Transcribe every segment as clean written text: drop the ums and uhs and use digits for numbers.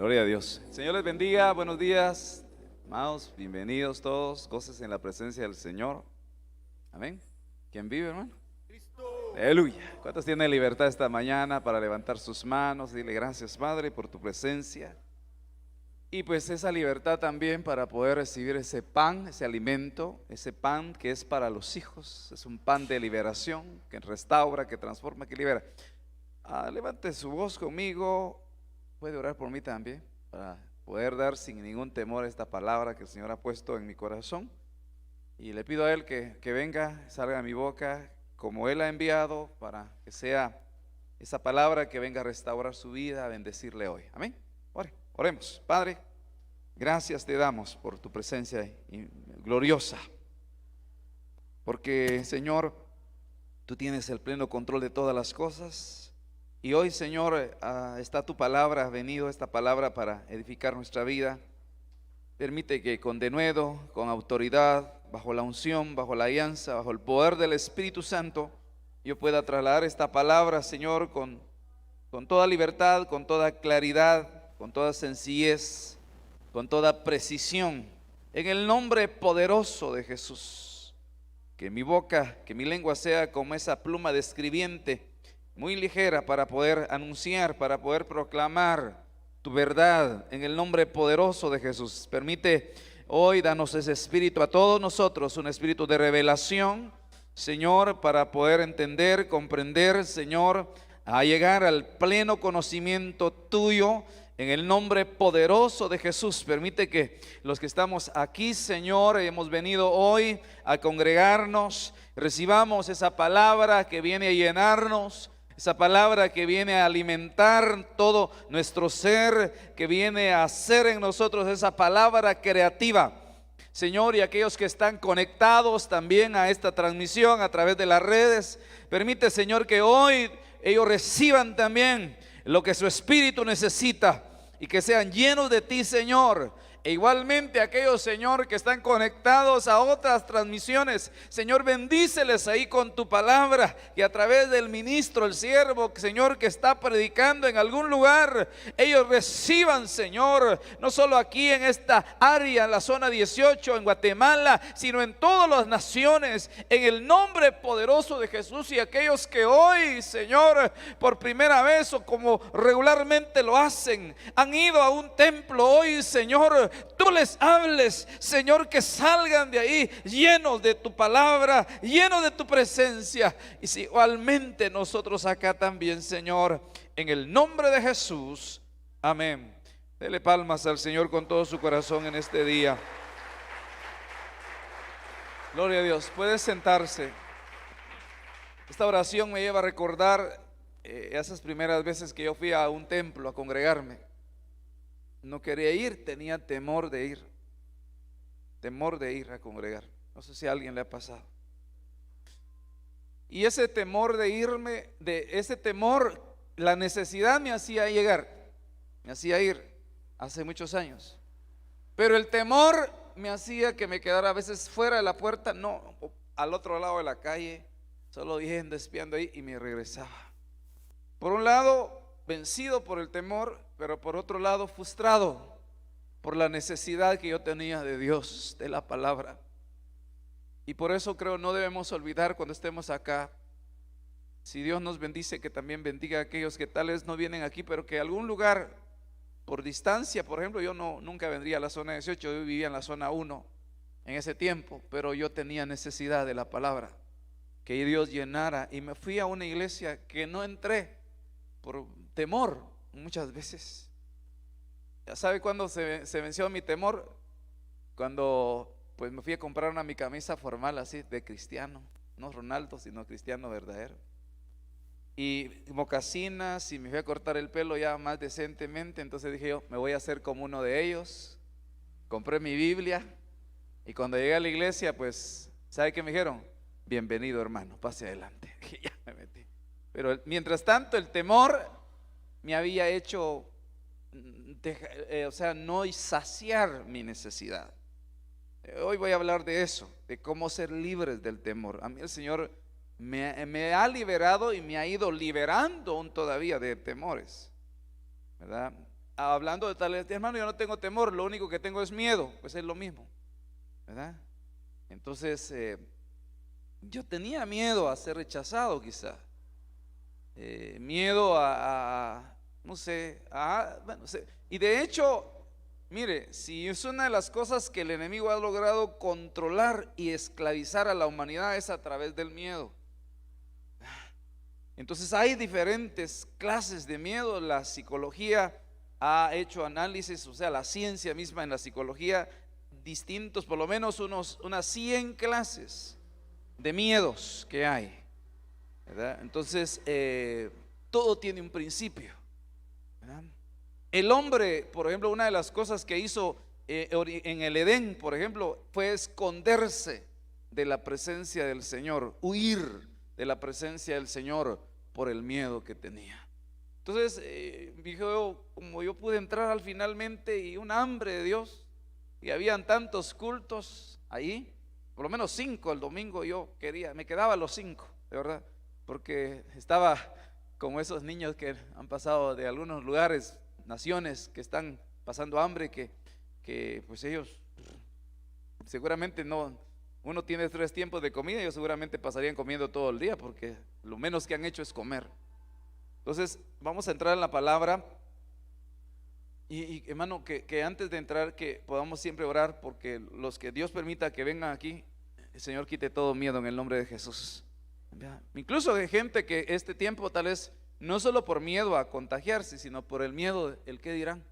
Gloria a Dios. Señor les bendiga, buenos días, amados, bienvenidos todos, goces en la presencia del Señor. Amén. ¿Quién vive, hermano? Cristo. Aleluya. ¿Cuántos tienen libertad esta mañana para levantar sus manos? Dile gracias, Padre, por tu presencia. Y pues esa libertad también para poder recibir ese pan, ese alimento, ese pan que es para los hijos. Es un pan de liberación que restaura, que transforma, que libera. Levante su voz conmigo. Puede orar por mí también para poder dar sin ningún temor esta palabra que el Señor ha puesto en mi corazón. Y le pido a Él que venga, salga de mi boca como Él ha enviado, para que sea esa palabra que venga a restaurar su vida, a bendecirle hoy. Amén. Oremos. Padre, gracias te damos por tu presencia gloriosa, porque Señor, tú tienes el pleno control de todas las cosas. Y hoy, Señor, está tu palabra, ha venido esta palabra para edificar nuestra vida. Permite que con denuedo, con autoridad, bajo la unción, bajo la alianza, bajo el poder del Espíritu Santo, yo pueda trasladar esta palabra, Señor, con toda libertad, con toda claridad, con toda sencillez, con toda precisión, en el nombre poderoso de Jesús. Que mi boca, que mi lengua sea como esa pluma de escribiente, muy ligera, para poder anunciar, para poder proclamar tu verdad en el nombre poderoso de Jesús. Permite hoy, danos ese espíritu a todos nosotros, un espíritu de revelación, Señor, para poder entender, comprender, Señor, a llegar al pleno conocimiento tuyo en el nombre poderoso de Jesús. Permite que los que estamos aquí, Señor, hemos venido hoy a congregarnos, recibamos esa palabra que viene a llenarnos, esa palabra que viene a alimentar todo nuestro ser, que viene a hacer en nosotros esa palabra creativa, Señor. Y aquellos que están conectados también a esta transmisión a través de las redes, permite, Señor, que hoy ellos reciban también lo que su espíritu necesita y que sean llenos de ti, Señor. E igualmente aquellos, Señor, que están conectados a otras transmisiones, Señor, bendíceles ahí con tu palabra, que a través del ministro, el siervo, Señor, que está predicando en algún lugar, ellos reciban, Señor, no solo aquí en esta área, en la zona 18, en Guatemala, sino en todas las naciones, en el nombre poderoso de Jesús. Y aquellos que hoy, Señor, por primera vez o como regularmente lo hacen, han ido a un templo hoy, Señor, tú les hables, Señor, que salgan de ahí llenos de tu palabra, llenos de tu presencia. Y si igualmente nosotros acá también, Señor, en el nombre de Jesús, amén. Dele palmas al Señor con todo su corazón en este día. Gloria a Dios. Puede sentarse. Esta oración me lleva a recordar esas primeras veces que yo fui a un templo a congregarme. No quería ir, tenía temor de ir a congregar. No sé si a alguien le ha pasado. Y ese temor de irme, la necesidad me hacía llegar, me hacía ir hace muchos años. Pero el temor me hacía que me quedara a veces fuera de la puerta, no, al otro lado de la calle, solo viendo, espiando ahí, y me regresaba. Por un lado, vencido por el temor, pero por otro lado frustrado por la necesidad que yo tenía de Dios, de la palabra. Y por eso creo no debemos olvidar cuando estemos acá, si Dios nos bendice, que también bendiga a aquellos que tal vez no vienen aquí, pero que algún lugar por distancia. Por ejemplo, yo nunca vendría a la zona 18, yo vivía en la zona 1 en ese tiempo, pero yo tenía necesidad de la palabra, que Dios llenara. Y me fui a una iglesia que no entré por temor muchas veces. ¿Ya sabe cuándo se venció mi temor? Cuando pues me fui a comprar mi camisa formal así de cristiano, no Ronaldo, sino cristiano verdadero, y mocasinas, y me fui a cortar el pelo ya más decentemente. Entonces dije yo, me voy a hacer como uno de ellos. Compré mi Biblia, y cuando llegué a la iglesia, pues ¿sabe qué me dijeron? Bienvenido, hermano, pase adelante. Y ya me metí. Pero mientras tanto el temor me había hecho no saciar mi necesidad. Hoy voy a hablar de eso, de cómo ser libres del temor. A mí el Señor me ha liberado y me ha ido liberando aún todavía de temores, ¿verdad? hablando de tal, hermano, yo no tengo temor, lo único que tengo es miedo. Pues es lo mismo, ¿verdad? Entonces, yo tenía miedo a ser rechazado quizá, miedo no sé, bueno, y de hecho, mire, si es una de las cosas que el enemigo ha logrado controlar y esclavizar a la humanidad es a través del miedo. Entonces hay diferentes clases de miedo. La psicología ha hecho análisis, o sea, la ciencia misma en la psicología, distintos, por lo menos unas 100 clases de miedos que hay, ¿verdad? Entonces, todo tiene un principio, ¿verdad? El hombre, por ejemplo, una de las cosas que hizo en el Edén, por ejemplo, fue esconderse de la presencia del Señor, huir de la presencia del Señor por el miedo que tenía. Entonces, dijo, como yo pude entrar finalmente y un hambre de Dios, y habían tantos cultos ahí, por lo menos 5 el domingo, me quedaba los 5, de verdad, porque estaba como esos niños que han pasado de algunos lugares, naciones que están pasando hambre, que pues ellos seguramente no, uno tiene 3 tiempos de comida, ellos seguramente pasarían comiendo todo el día, porque lo menos que han hecho es comer. Entonces vamos a entrar en la palabra y hermano, que antes de entrar, que podamos siempre orar, porque los que Dios permita que vengan aquí, el Señor quite todo miedo en el nombre de Jesús. Incluso de gente que este tiempo tal vez no solo por miedo a contagiarse, sino por el miedo, el que dirán,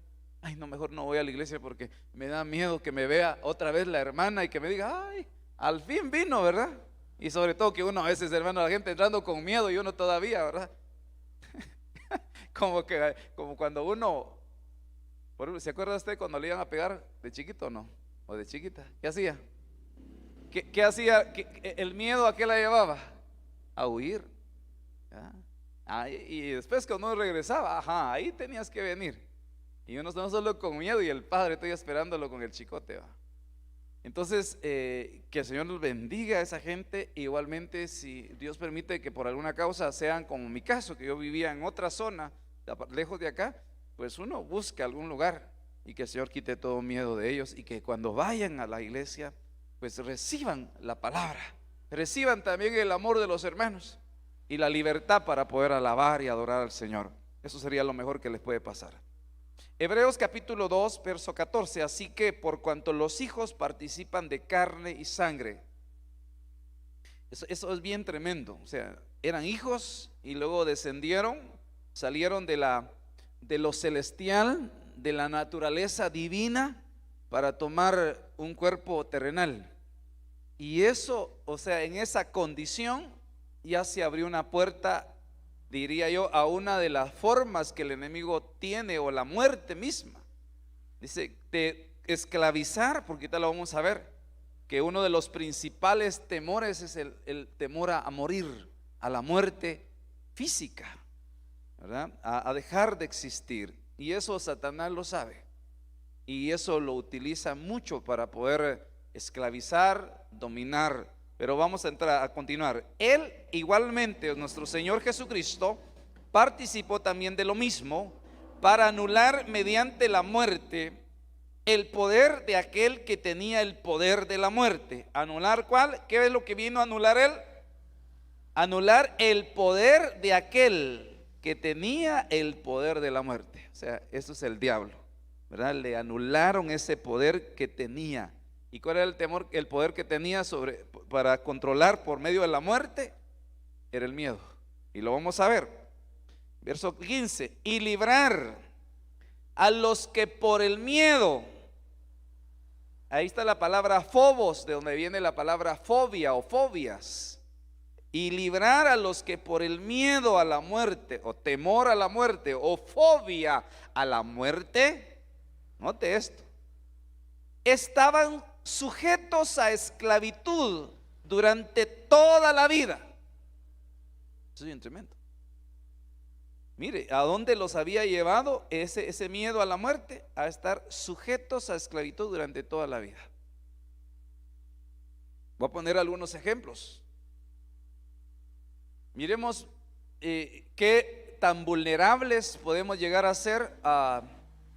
ay no, mejor no voy a la iglesia porque me da miedo que me vea otra vez la hermana y que me diga, ay, al fin vino, ¿verdad? Y sobre todo que uno a veces, hermano, la gente entrando con miedo y uno todavía, ¿verdad? Como cuando uno, ¿se acuerda usted cuando le iban a pegar de chiquito o no? O de chiquita, ¿qué hacía? ¿Qué hacía? ¿El miedo a qué la llevaba? A huir. Y después cuando uno regresaba, ajá, ahí tenías que venir. Y uno no solo con miedo y el padre estoy esperándolo con el chicote, ¿va? Entonces, que el Señor nos bendiga a esa gente. Igualmente, si Dios permite que por alguna causa sean como mi caso, que yo vivía en otra zona, lejos de acá, pues uno busca algún lugar y que el Señor quite todo miedo de ellos, y que cuando vayan a la iglesia, pues reciban la palabra, reciban también el amor de los hermanos y la libertad para poder alabar y adorar al Señor. Eso sería lo mejor que les puede pasar. Hebreos capítulo 2, verso 14. Así que por cuanto los hijos participan de carne y sangre. Eso es bien tremendo. O sea, eran hijos y luego descendieron, salieron de lo celestial, de la naturaleza divina, para tomar un cuerpo terrenal. Y eso, o sea, en esa condición ya se abrió una puerta, diría yo, a una de las formas que el enemigo tiene, o la muerte misma. Dice, de esclavizar, porque ahorita lo vamos a ver, que uno de los principales temores es el temor a morir, a la muerte física, ¿verdad? A dejar de existir. Y eso Satanás lo sabe, y eso lo utiliza mucho para poder esclavizar, dominar. Pero vamos a continuar. Él igualmente, nuestro Señor Jesucristo, participó también de lo mismo, para anular mediante la muerte el poder de aquel que tenía el poder de la muerte. ¿Anular cuál? ¿Qué es lo que vino a anular él? Anular el poder de aquel que tenía el poder de la muerte. O sea, eso es el diablo, ¿verdad? Le anularon ese poder que tenía. ¿Y cuál era el poder que tenía para controlar por medio de la muerte? Era el miedo. Y lo vamos a ver. Verso 15. Y librar a los que por el miedo, ahí está la palabra phobos, de donde viene la palabra fobia o fobias. Y librar a los que por el miedo a la muerte, o temor a la muerte, o fobia a la muerte, note esto, estaban sujetos a esclavitud durante toda la vida. Eso es bien tremendo. Mire, ¿a dónde los había llevado ese miedo a la muerte? A estar sujetos a esclavitud durante toda la vida. Voy a poner algunos ejemplos. Miremos qué tan vulnerables podemos llegar a ser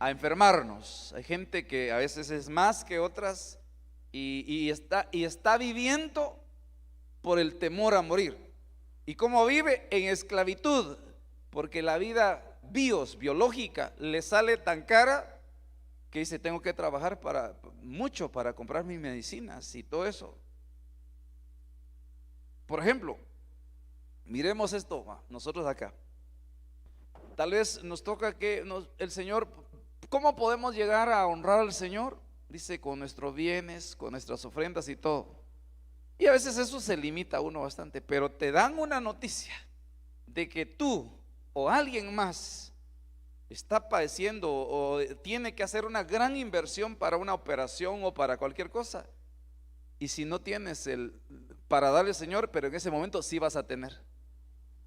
a enfermarnos. Hay gente que a veces es más que otras y está viviendo por el temor a morir. ¿Y cómo vive? En esclavitud, porque la vida biológica le sale tan cara que dice: tengo que trabajar mucho para comprar mis medicinas y todo eso. Por ejemplo, miremos esto, nosotros acá. Tal vez nos toca que el Señor, ¿cómo podemos llegar a honrar al Señor? Dice: con nuestros bienes, con nuestras ofrendas y todo. Y a veces eso se limita a uno bastante, pero te dan una noticia de que tú o alguien más está padeciendo o tiene que hacer una gran inversión para una operación o para cualquier cosa. Y si no tienes para darle al Señor, pero en ese momento sí vas a tener.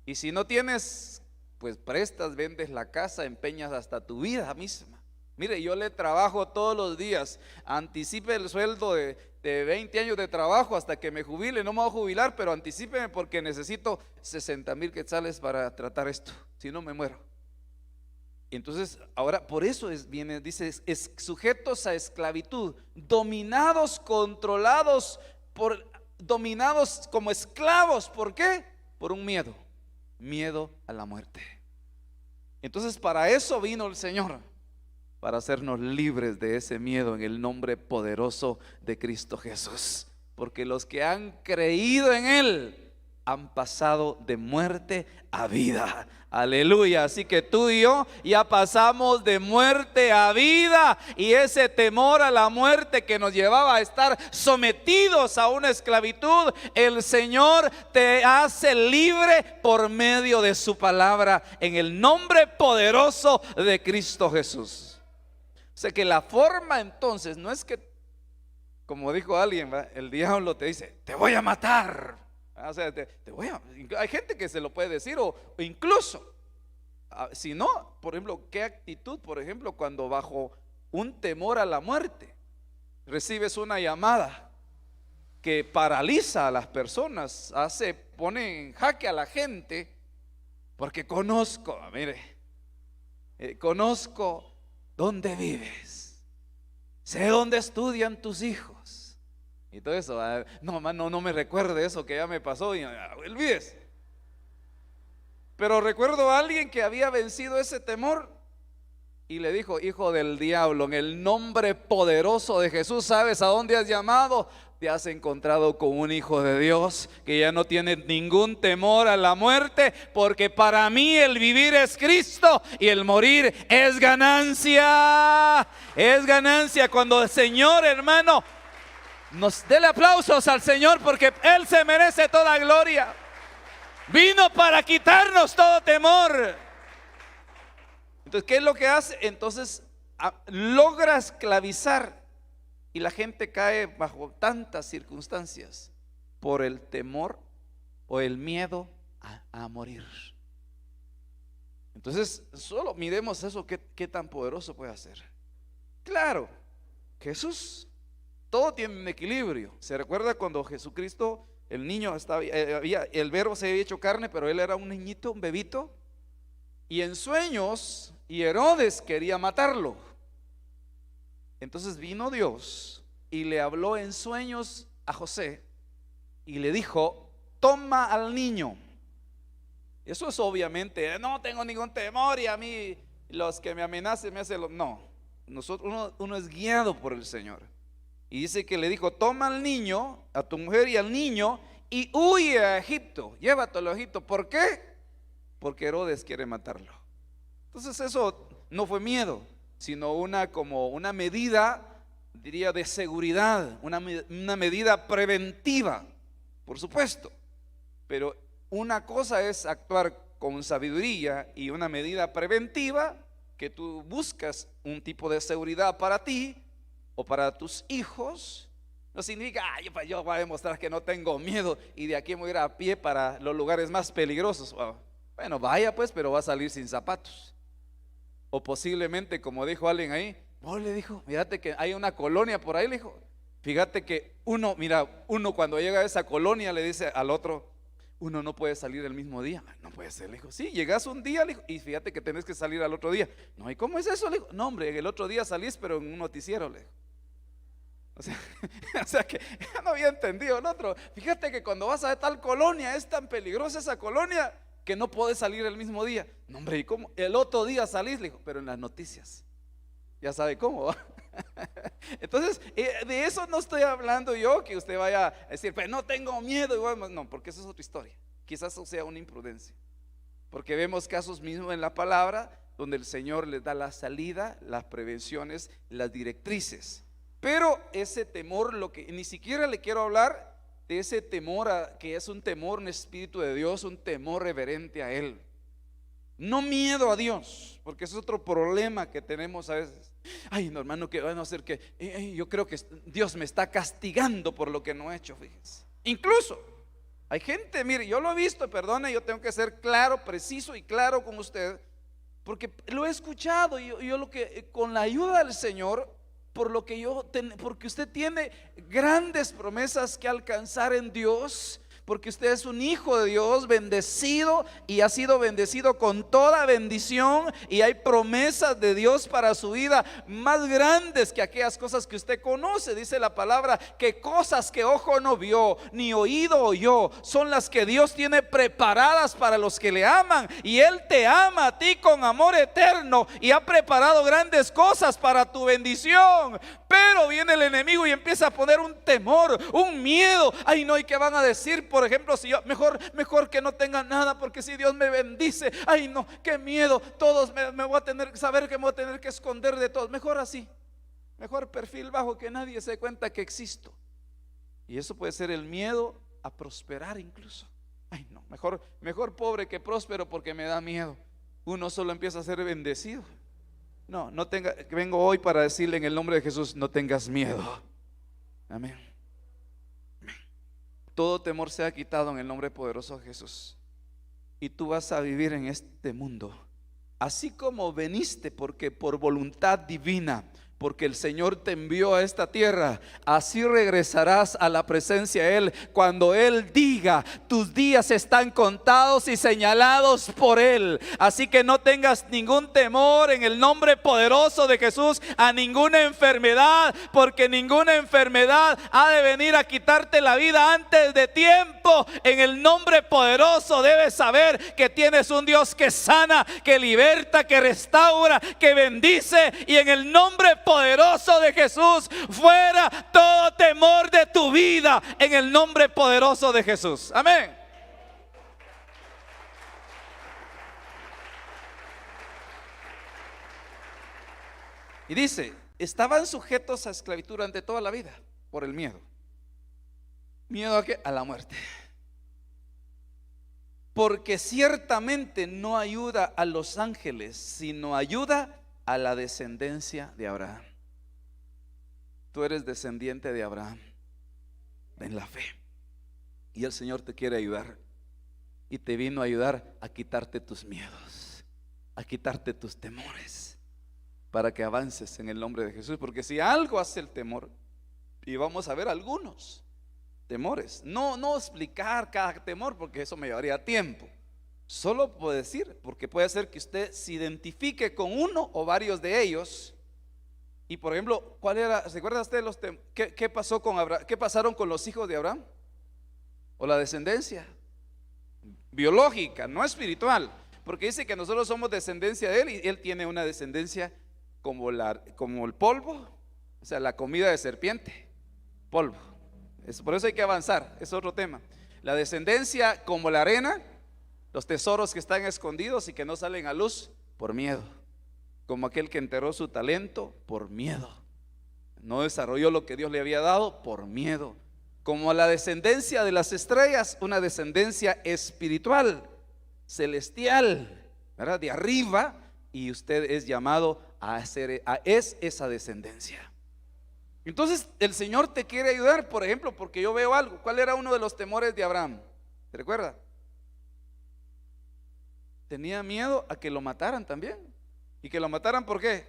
Y si no tienes, pues prestas, vendes la casa, empeñas hasta tu vida misma. Mire, yo le trabajo todos los días, anticipe el sueldo de 20 años de trabajo hasta que me jubile. No me voy a jubilar, pero anticípeme porque necesito 60,000 quetzales para tratar esto, si no me muero. Entonces, ahora por eso dice, sujetos a esclavitud, dominados, controlados, dominados como esclavos. ¿Por qué? Por un miedo a la muerte. Entonces, para eso vino el Señor, para hacernos libres de ese miedo en el nombre poderoso de Cristo Jesús. Porque los que han creído en Él han pasado de muerte a vida. Aleluya. Así que tú y yo ya pasamos de muerte a vida, y ese temor a la muerte que nos llevaba a estar sometidos a una esclavitud, el Señor te hace libre por medio de su palabra en el nombre poderoso de Cristo Jesús. O sea que la forma entonces no es que, como dijo alguien, el diablo te dice: te voy a matar. O sea, hay gente que se lo puede decir, o incluso, si no, por ejemplo, ¿qué actitud? Por ejemplo, cuando bajo un temor a la muerte recibes una llamada que paraliza a las personas, pone en jaque a la gente, porque conozco dónde vives, sé dónde estudian tus hijos. Y todo eso, no me recuerde eso que ya me pasó, y olvides. Pero recuerdo a alguien que había vencido ese temor y le dijo: hijo del diablo, en el nombre poderoso de Jesús, ¿sabes a dónde has llamado? Te has encontrado con un hijo de Dios que ya no tiene ningún temor a la muerte, porque para mí el vivir es Cristo y el morir es ganancia. Es ganancia. Cuando el Señor, hermano, nos déle aplausos al Señor, porque Él se merece toda gloria. Vino para quitarnos todo temor. Entonces, ¿qué es lo que hace? Entonces logra esclavizar, y la gente cae bajo tantas circunstancias por el temor o el miedo a morir. Entonces, solo miremos eso, qué tan poderoso puede hacer. Claro, Jesús, todo tiene un equilibrio. ¿Se recuerda cuando Jesucristo, el niño, el verbo se había hecho carne, pero él era un niñito, un bebito? Y en sueños, y Herodes quería matarlo. Entonces vino Dios y le habló en sueños a José y le dijo: toma al niño. Eso es obviamente, no tengo ningún temor, y a mí los que me amenacen me hacen no. Uno es guiado por el Señor. Y dice que le dijo: toma al niño, a tu mujer y al niño, y huye a Egipto, llévatelo a Egipto. ¿Por qué? Porque Herodes quiere matarlo. Entonces eso no fue miedo, sino como una medida, diría, de seguridad, una medida preventiva, por supuesto. Pero una cosa es actuar con sabiduría y una medida preventiva, que tú buscas un tipo de seguridad para ti o para tus hijos. No significa: yo voy a demostrar que no tengo miedo y de aquí me voy a ir a pie para los lugares más peligrosos. Bueno, vaya pues, pero va a salir sin zapatos. O posiblemente, como dijo alguien ahí, le dijo: fíjate que hay una colonia por ahí, le dijo. Fíjate que uno cuando llega a esa colonia le dice al otro: uno no puede salir el mismo día. No puede ser, le dijo. Sí, llegas un día, le dijo, y fíjate que tenés que salir al otro día. No, ¿y cómo es eso? Le dijo. No, hombre, el otro día salís, pero en un noticiero, le dijo. O sea, o sea que ya no había entendido el otro. Fíjate que cuando vas a tal colonia, es tan peligrosa esa colonia que no podés salir el mismo día. No, hombre, ¿y cómo? El otro día salís, le dijo, pero en las noticias. Ya sabe cómo va. Entonces, de eso no estoy hablando yo, que usted vaya a decir, pero no tengo miedo. No, porque eso es otra historia. Quizás eso sea una imprudencia. Porque vemos casos mismos en la palabra donde el Señor les da la salida, las prevenciones, las directrices. Pero ese temor, lo que ni siquiera le quiero hablar de ese temor que es un temor en espíritu de Dios, un temor reverente a Él. No miedo a Dios, porque ese es otro problema que tenemos a veces. Ay, no, hermano, que van a hacer que yo creo que Dios me está castigando por lo que no he hecho, fíjense. Incluso hay gente, mire, yo lo he visto, perdone, yo tengo que ser claro, preciso y claro con usted, porque lo he escuchado y yo lo que con la ayuda del Señor, porque usted tiene grandes promesas que alcanzar en Dios, porque usted es un hijo de Dios, bendecido, y ha sido bendecido con toda bendición, y hay promesas de Dios para su vida más grandes que aquellas cosas que usted conoce. Dice la palabra que cosas que ojo no vio ni oído oyó son las que Dios tiene preparadas para los que le aman, y Él te ama a ti con amor eterno y ha preparado grandes cosas para tu bendición. Pero viene el enemigo y empieza a poner un temor, un miedo. Ay, no, ¿y qué van a decir? Por ejemplo, si yo mejor que no tenga nada, porque si Dios me bendice, ay no, qué miedo, todos me voy a tener que saber que me voy a tener que esconder de todos. Mejor así, mejor perfil bajo, que nadie se dé cuenta que existo. Y eso puede ser el miedo a prosperar incluso. Ay no, mejor pobre que próspero, porque me da miedo. Uno solo empieza a ser bendecido. No vengo hoy para decirle en el nombre de Jesús, no tengas miedo. Amén. Todo temor sea quitado en el nombre poderoso de Jesús. Y tú vas a vivir en este mundo así como veniste, porque por voluntad divina, porque el Señor te envió a esta tierra, así regresarás a la presencia de Él cuando Él diga: tus días están contados y señalados por Él. Así que no tengas ningún temor en el nombre poderoso de Jesús a ninguna enfermedad, porque ninguna enfermedad ha de venir a quitarte la vida antes de tiempo. En el nombre poderoso debes saber que tienes un Dios que sana, que liberta, que restaura, que bendice, y en el nombre poderoso de Jesús, fuera todo temor de tu vida, en el nombre poderoso de Jesús. Amén. Y dice, estaban sujetos a esclavitud durante toda la vida por el miedo. ¿Miedo a qué? A la muerte. Porque ciertamente no ayuda a los ángeles, sino ayuda a la descendencia de Abraham. Tú eres descendiente de Abraham en la fe, y el Señor te quiere ayudar, y te vino a ayudar a quitarte tus miedos, a quitarte tus temores, para que avances en el nombre de Jesús. Porque si algo hace el temor, y vamos a ver algunos temores, no explicar cada temor, porque eso me llevaría tiempo. Solo puedo decir, porque puede ser que usted se identifique con uno o varios de ellos. Y por ejemplo, ¿cuál era? ¿Se acuerda usted qué pasó con Abraham? ¿Qué pasaron con los hijos de Abraham? O la descendencia biológica, no espiritual, porque dice que nosotros somos descendencia de él, y él tiene una descendencia como el polvo, o sea, la comida de serpiente, polvo. Por eso hay que avanzar, es otro tema. La descendencia como la arena, los tesoros que están escondidos y que no salen a luz por miedo. Como aquel que enterró su talento por miedo, no desarrolló lo que Dios le había dado por miedo. Como la descendencia de las estrellas, una descendencia espiritual, celestial, ¿verdad? De arriba, y usted es llamado es esa descendencia. Entonces el Señor te quiere ayudar, por ejemplo, porque yo veo algo. ¿Cuál era uno de los temores de Abraham? ¿Te recuerda? Tenía miedo a que lo mataran también. ¿Y que lo mataran por qué?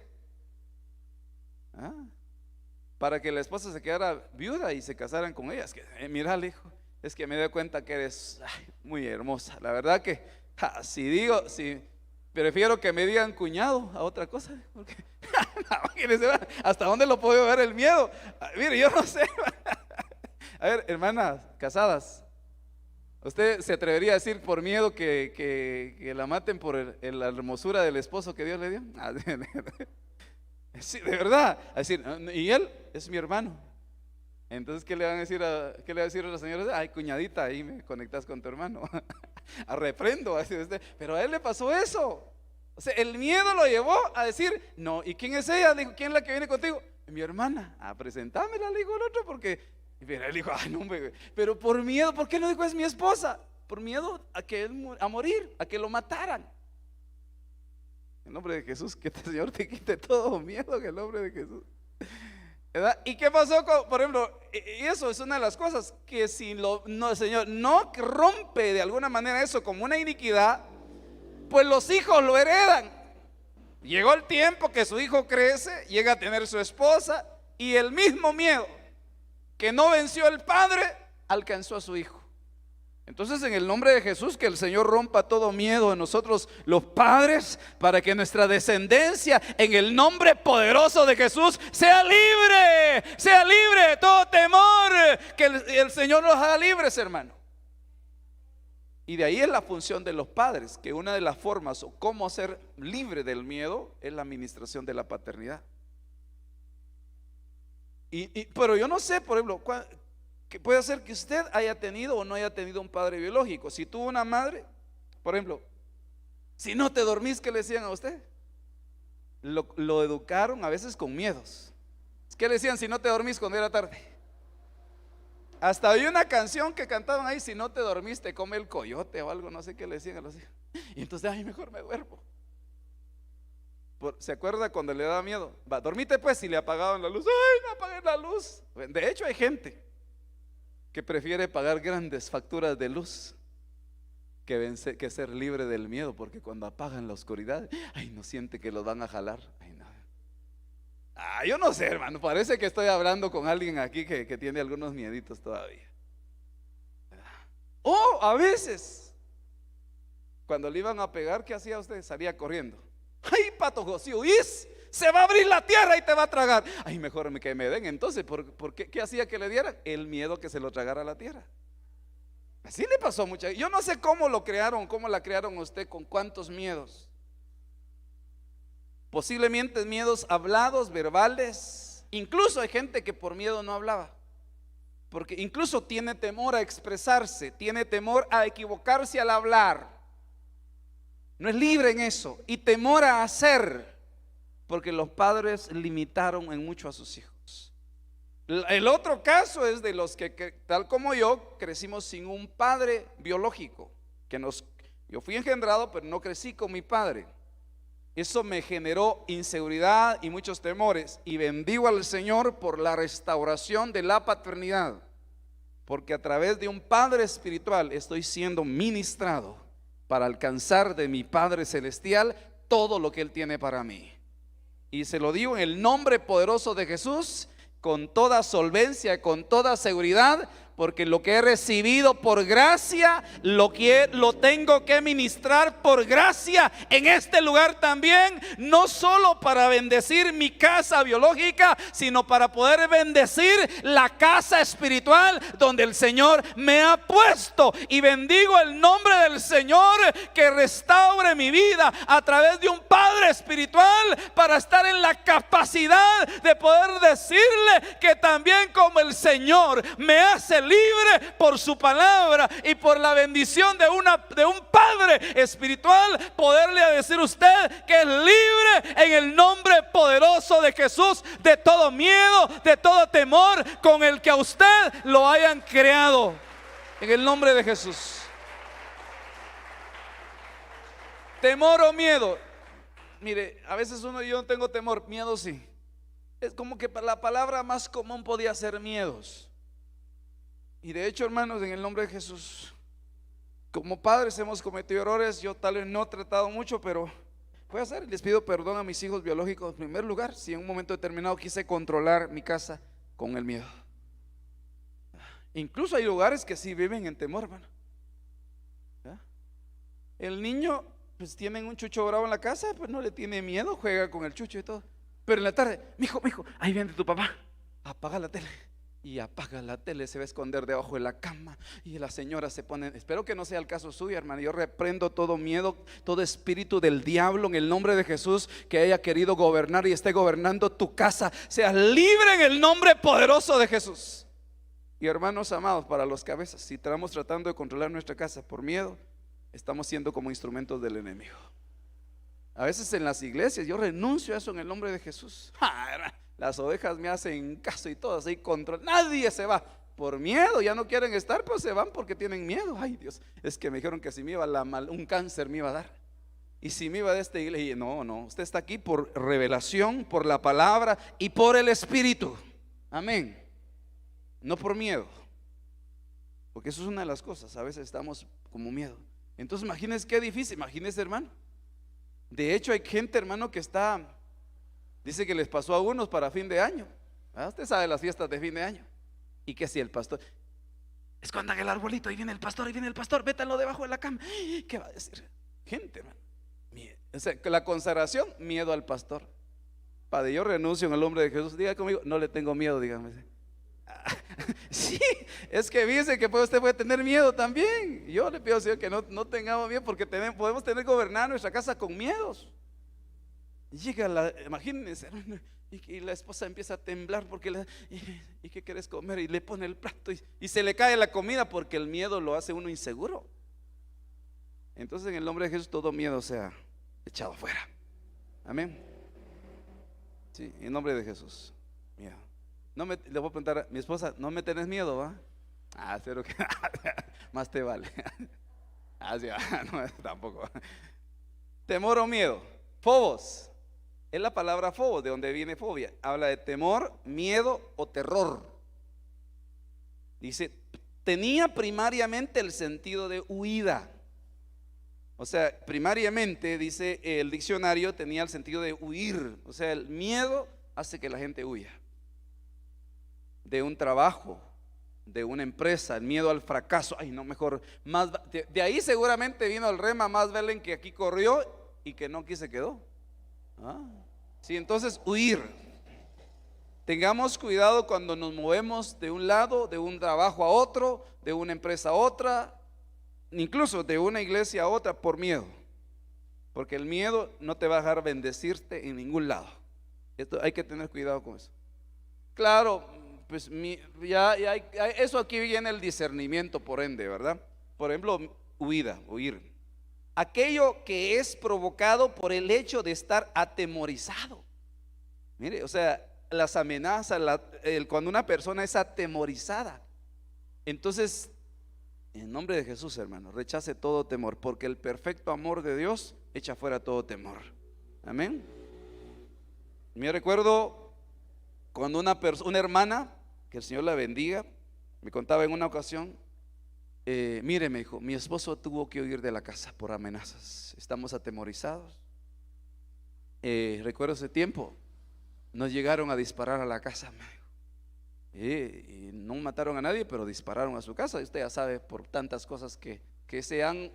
Para que la esposa se quedara viuda y se casaran con ella. Es que, mira, hijo, es que me doy cuenta que eres, muy hermosa. La verdad que si prefiero que me digan cuñado a otra cosa, porque ¿hasta dónde lo puedo ver el miedo? Mire, yo no sé. A ver, hermanas casadas, ¿usted se atrevería a decir por miedo que la maten por la hermosura del esposo que Dios le dio? Sí, de verdad. A decir, y él es mi hermano. Entonces, ¿qué le van a decir qué le va a decir a la señora? Ay, cuñadita, ahí me conectas con tu hermano. A reprendo, pero a él le pasó eso. O sea, el miedo lo llevó a decir, no, ¿y quién es ella? Dijo, ¿quién es la que viene contigo? Mi hermana. Presentámela, le dijo el otro, porque él dijo, ay, no, pero por miedo, ¿por qué no dijo es mi esposa? Por miedo a morir, a que lo mataran. En nombre de Jesús, que el Señor te quite todo miedo, en el nombre de Jesús. ¿Verdad? ¿Y qué pasó por ejemplo? Y eso es una de las cosas que si el Señor no rompe de alguna manera eso como una iniquidad, pues los hijos lo heredan. Llegó el tiempo que su hijo crece, llega a tener su esposa, y el mismo miedo que no venció el padre alcanzó a su hijo. Entonces, en el nombre de Jesús, que el Señor rompa todo miedo en nosotros los padres, para que nuestra descendencia, en el nombre poderoso de Jesús, sea libre de todo temor, que el Señor nos haga libres, hermano. Y de ahí es la función de los padres, que una de las formas o cómo ser libre del miedo es la administración de la paternidad. Pero yo no sé, por ejemplo, que puede ser que usted haya tenido o no haya tenido un padre biológico. Si tuvo una madre, por ejemplo, si no te dormís, ¿qué le decían a usted? Lo educaron a veces con miedos. ¿Qué le decían si no te dormís cuando era tarde? Hasta había una canción que cantaban ahí, si no te dormiste, come el coyote o algo, no sé qué le decían a los hijos. Y entonces, ay, mejor me duermo. ¿Se acuerda cuando le daba miedo? Dormite pues, si le apagaban la luz. Ay, no apagué la luz. De hecho hay gente que prefiere pagar grandes facturas de luz que ser libre del miedo, porque cuando apagan la oscuridad, ay, no siente que los van a jalar. Ay, no. Yo no sé, hermano, parece que estoy hablando con alguien aquí que tiene algunos mieditos todavía. O a veces, cuando le iban a pegar, ¿qué hacía usted? Salía corriendo. Ay, pato, si huís, se va a abrir la tierra y te va a tragar. Ay, mejor que me den. Entonces, ¿qué hacía que le dieran? El miedo que se lo tragara la tierra. Así le pasó a mucha. Yo no sé cómo lo crearon, cómo la crearon usted, con cuántos miedos. Posiblemente miedos hablados, verbales. Incluso hay gente que por miedo no hablaba, porque incluso tiene temor a expresarse, tiene temor a equivocarse al hablar. No es libre en eso. Y temor a hacer, porque los padres limitaron en mucho a sus hijos. El otro caso es de los que tal como yo, crecimos sin un padre biológico. Yo fui engendrado, pero no crecí con mi padre. Eso me generó inseguridad y muchos temores. Y bendigo al Señor por la restauración de la paternidad, porque a través de un padre espiritual estoy siendo ministrado para alcanzar de mi Padre Celestial todo lo que Él tiene para mí. Y se lo digo en el nombre poderoso de Jesús, con toda solvencia, con toda seguridad, porque lo que he recibido por gracia, lo tengo que ministrar por gracia en este lugar también, no solo para bendecir mi casa biológica, sino para poder bendecir la casa espiritual donde el Señor me ha puesto. Y bendigo el nombre del Señor, que restaure mi vida a través de un Padre espiritual, para estar en la capacidad de poder decirle que también como el Señor me hace libre por su palabra y por la bendición de un Padre espiritual, poderle decir a usted que es libre en el nombre poderoso de Jesús de todo miedo, de todo temor con el que a usted lo hayan creado, en el nombre de Jesús. Temor o miedo. Mire, a veces yo no tengo temor, miedo sí. Es como que la palabra más común podía ser miedos. Y de hecho, hermanos, en el nombre de Jesús, como padres hemos cometido errores. Yo tal vez no he tratado mucho, pero voy a hacer, les pido perdón a mis hijos biológicos en primer lugar, si en un momento determinado quise controlar mi casa con el miedo. Incluso hay lugares que sí viven en temor, hermano. El niño, pues tienen un chucho bravo en la casa, pues no le tiene miedo, juega con el chucho y todo. Pero en la tarde, mijo, ahí viene tu papá, apaga la tele. Y apaga la tele, se va a esconder debajo de la cama. Y la señora se pone, espero que no sea el caso suyo, hermano. Yo reprendo todo miedo, todo espíritu del diablo en el nombre de Jesús que haya querido gobernar y esté gobernando tu casa. Sea libre en el nombre poderoso de Jesús. Y hermanos amados, para los cabezas, si estamos tratando de controlar nuestra casa por miedo, estamos siendo como instrumentos del enemigo. A veces en las iglesias yo renuncio a eso en el nombre de Jesús. Las ovejas me hacen caso y todas ahí control. Nadie se va por miedo, ya no quieren estar, pero se van porque tienen miedo. Ay Dios, es que me dijeron que si me iba un cáncer me iba a dar. Y si me iba de esta iglesia, no, usted está aquí por revelación, por la palabra y por el Espíritu. Amén. No por miedo. Porque eso es una de las cosas, a veces estamos como miedo. Entonces imagínense qué difícil, imagínense hermano. De hecho hay gente hermano que dice que les pasó a unos para fin de año. Usted sabe las fiestas de fin de año. Y que si el pastor, escondan el arbolito, ahí viene el pastor, métanlo debajo de la cama. ¿Qué va a decir? Gente, hermano. O sea, la consagración, miedo al pastor. Padre, yo renuncio en el nombre de Jesús. Diga conmigo, no le tengo miedo, dígame. Sí, es que dice que usted puede tener miedo también. Yo le pido al Señor que no tengamos miedo, porque podemos tener gobernar nuestra casa con miedos. Llega imagínense, y la esposa empieza a temblar porque ¿y qué quieres comer? Y le pone el plato y se le cae la comida porque el miedo lo hace uno inseguro. Entonces en el nombre de Jesús todo miedo sea echado fuera. Amén. Sí, en nombre de Jesús. Miedo. Le voy a preguntar a mi esposa, ¿no me tenés miedo, va? Cero que más te vale. Sí, no, tampoco. Temor o miedo. Fobos. Es la palabra fobos, de donde viene fobia. Habla de temor, miedo o terror. Dice, tenía primariamente el sentido de huida. O sea, primariamente, dice el diccionario, tenía el sentido de huir. O sea, el miedo hace que la gente huya. De un trabajo, de una empresa, el miedo al fracaso. Ay, no, mejor, más. De ahí seguramente vino el rema, más velen que aquí corrió y que no aquí se quedó. Sí, entonces huir. Tengamos cuidado cuando nos movemos de un lado, de un trabajo a otro, de una empresa a otra, incluso de una iglesia a otra por miedo. Porque el miedo no te va a dejar bendecirte en ningún lado. Esto hay que tener cuidado con eso. Claro, pues eso aquí viene el discernimiento por ende, ¿verdad? Por ejemplo, huir. Aquello que es provocado por el hecho de estar atemorizado. Mire, o sea, las amenazas, cuando una persona es atemorizada. Entonces, en nombre de Jesús, hermano, rechace todo temor, porque el perfecto amor de Dios echa fuera todo temor. Amén. Me recuerdo cuando una hermana, que el Señor la bendiga, me contaba en una ocasión, mire, me dijo, mi esposo tuvo que huir de la casa por amenazas. Estamos atemorizados. Recuerdo ese tiempo, nos llegaron a disparar a la casa, me dijo. Y no mataron a nadie, pero dispararon a su casa. Y usted ya sabe, por tantas cosas que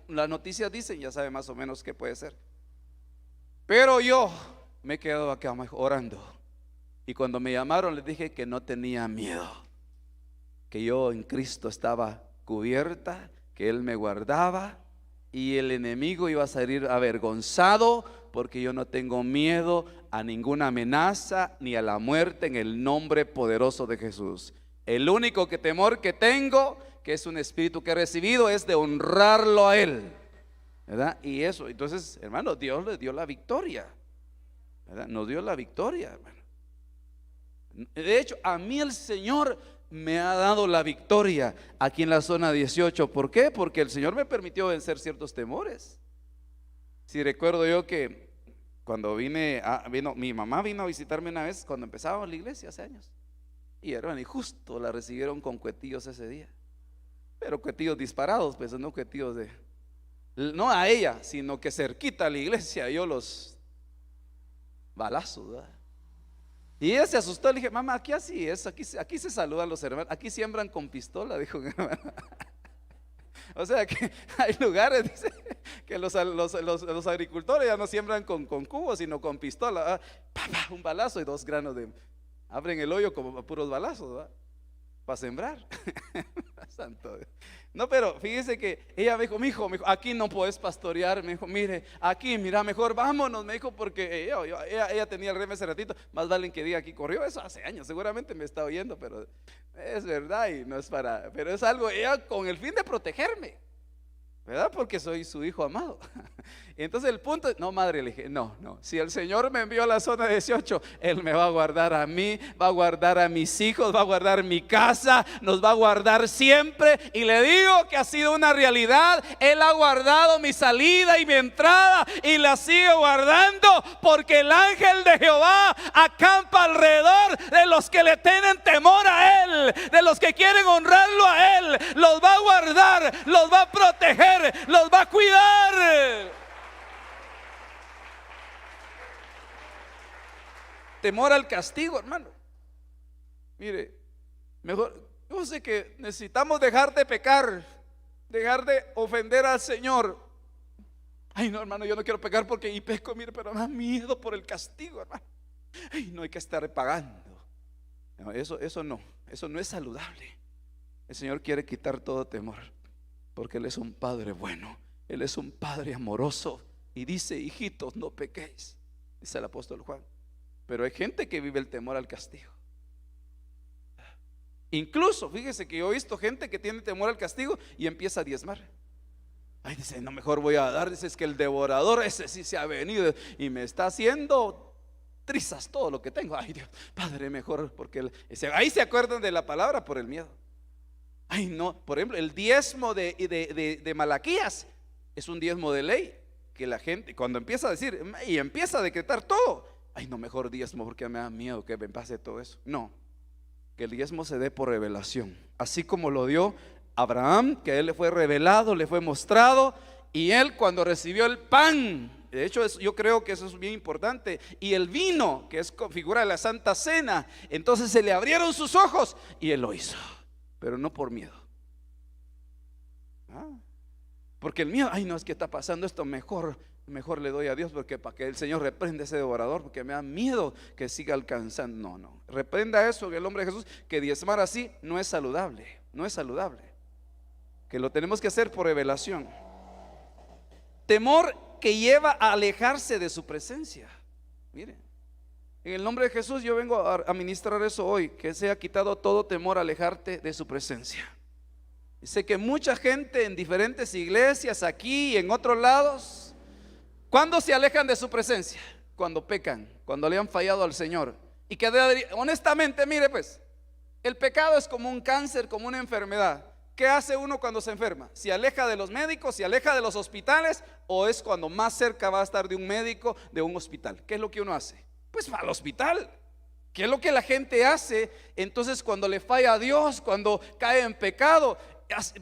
las noticias dicen, ya sabe más o menos qué puede ser. Pero yo me he quedado acá orando. Y cuando me llamaron les dije que no tenía miedo, que yo en Cristo estaba cubierta, que Él me guardaba y el enemigo iba a salir avergonzado, porque yo no tengo miedo a ninguna amenaza ni a la muerte en el nombre poderoso de Jesús. El único temor que tengo, que es un espíritu que he recibido, es de honrarlo a Él, ¿verdad? Y eso, entonces, hermano, Dios le dio la victoria, ¿verdad? Nos dio la victoria, hermano. De hecho, a mí el Señor me ha dado la victoria aquí en la zona 18. ¿Por qué? Porque el Señor me permitió vencer ciertos temores. Si recuerdo yo que cuando mi mamá vino a visitarme una vez cuando empezábamos la iglesia hace años. Y hermano, y justo la recibieron con cuetillos ese día. Pero cuetillos disparados, pues no cuetillos no a ella, sino que cerquita a la iglesia yo los balazos, ¿verdad? Y ella se asustó, le dije, mamá, aquí así es, aquí se saludan los hermanos, aquí siembran con pistola, dijo mi hermana. O sea que hay lugares, dice, que los agricultores ya no siembran con cubos, sino con pistola. Pa, pa, un balazo y 2 granos de... Abren el hoyo como puros balazos, ¿verdad? Para sembrar. Santo Dios. No, pero fíjese que ella me dijo, mijo, aquí no puedes pastorear. Me dijo, mire, aquí, mira, mejor vámonos. Me dijo, porque ella tenía el rem ese ratito. Más vale que diga aquí corrió. Eso hace años, seguramente me está oyendo, pero es verdad y no es para. Pero es algo, ella con el fin de protegerme, ¿verdad? Porque soy su hijo amado. Entonces el punto, no, madre, le dije, no, si el Señor me envió a la zona 18, Él me va a guardar a mí, va a guardar a mis hijos, va a guardar mi casa, nos va a guardar siempre. Y le digo que ha sido una realidad. Él ha guardado mi salida y mi entrada y la sigue guardando, porque el ángel de Jehová acampa alrededor de los que le tienen temor a Él, de los que quieren honrarlo a Él. Los va a guardar, los va a proteger, los va a cuidar. Temor al castigo, hermano. Mire, mejor, yo sé que necesitamos dejar de pecar, dejar de ofender al Señor. Ay, no, hermano, yo no quiero pecar porque y peco, mire, pero me da miedo por el castigo, hermano. Ay, no hay que estar pagando. No, eso no es saludable. El Señor quiere quitar todo temor, porque Él es un Padre bueno, Él es un Padre amoroso. Y dice, hijitos, no pequéis, dice el apóstol Juan. Pero hay gente que vive el temor al castigo. Incluso, fíjese que yo he visto gente que tiene temor al castigo y empieza a diezmar. Ay, dice, no, mejor voy a dar. Dice, es que el devorador ese sí se ha venido y me está haciendo trizas todo lo que tengo. Ay, Dios, Padre, mejor, porque ahí se acuerdan de la palabra por el miedo. Ay, no, por ejemplo, el diezmo de Malaquías es un diezmo de ley, que la gente cuando empieza a decir y empieza a decretar todo, ay, no, mejor diezmo porque me da miedo que me pase todo eso. No, que el diezmo se dé por revelación, así como lo dio Abraham, que a él le fue revelado, le fue mostrado. Y él, cuando recibió el pan, de hecho yo creo que eso es bien importante, y el vino, que es figura de la Santa Cena, entonces se le abrieron sus ojos y él lo hizo, pero no por miedo. Porque el miedo, ay, no, es que está pasando esto, mejor le doy a Dios, porque para que el Señor reprenda a ese devorador, porque me da miedo que siga alcanzando. No, reprenda eso en el nombre de Jesús, que diezmar así no es saludable, no es saludable, que lo tenemos que hacer por revelación. Temor que lleva a alejarse de su presencia. Miren, en el nombre de Jesús yo vengo a ministrar eso hoy, que sea quitado todo temor a alejarte de su presencia. Y sé que mucha gente en diferentes iglesias, aquí y en otros lados, ¿cuándo se alejan de su presencia? Cuando pecan, cuando le han fallado al Señor. Y que honestamente, mire pues, el pecado es como un cáncer, como una enfermedad. ¿Qué hace uno cuando se enferma? ¿Se aleja de los médicos, se aleja de los hospitales, o es cuando más cerca va a estar de un médico, de un hospital? ¿Qué es lo que uno hace? Pues va al hospital. ¿Qué es lo que la gente hace? Entonces cuando le falla a Dios, cuando cae en pecado,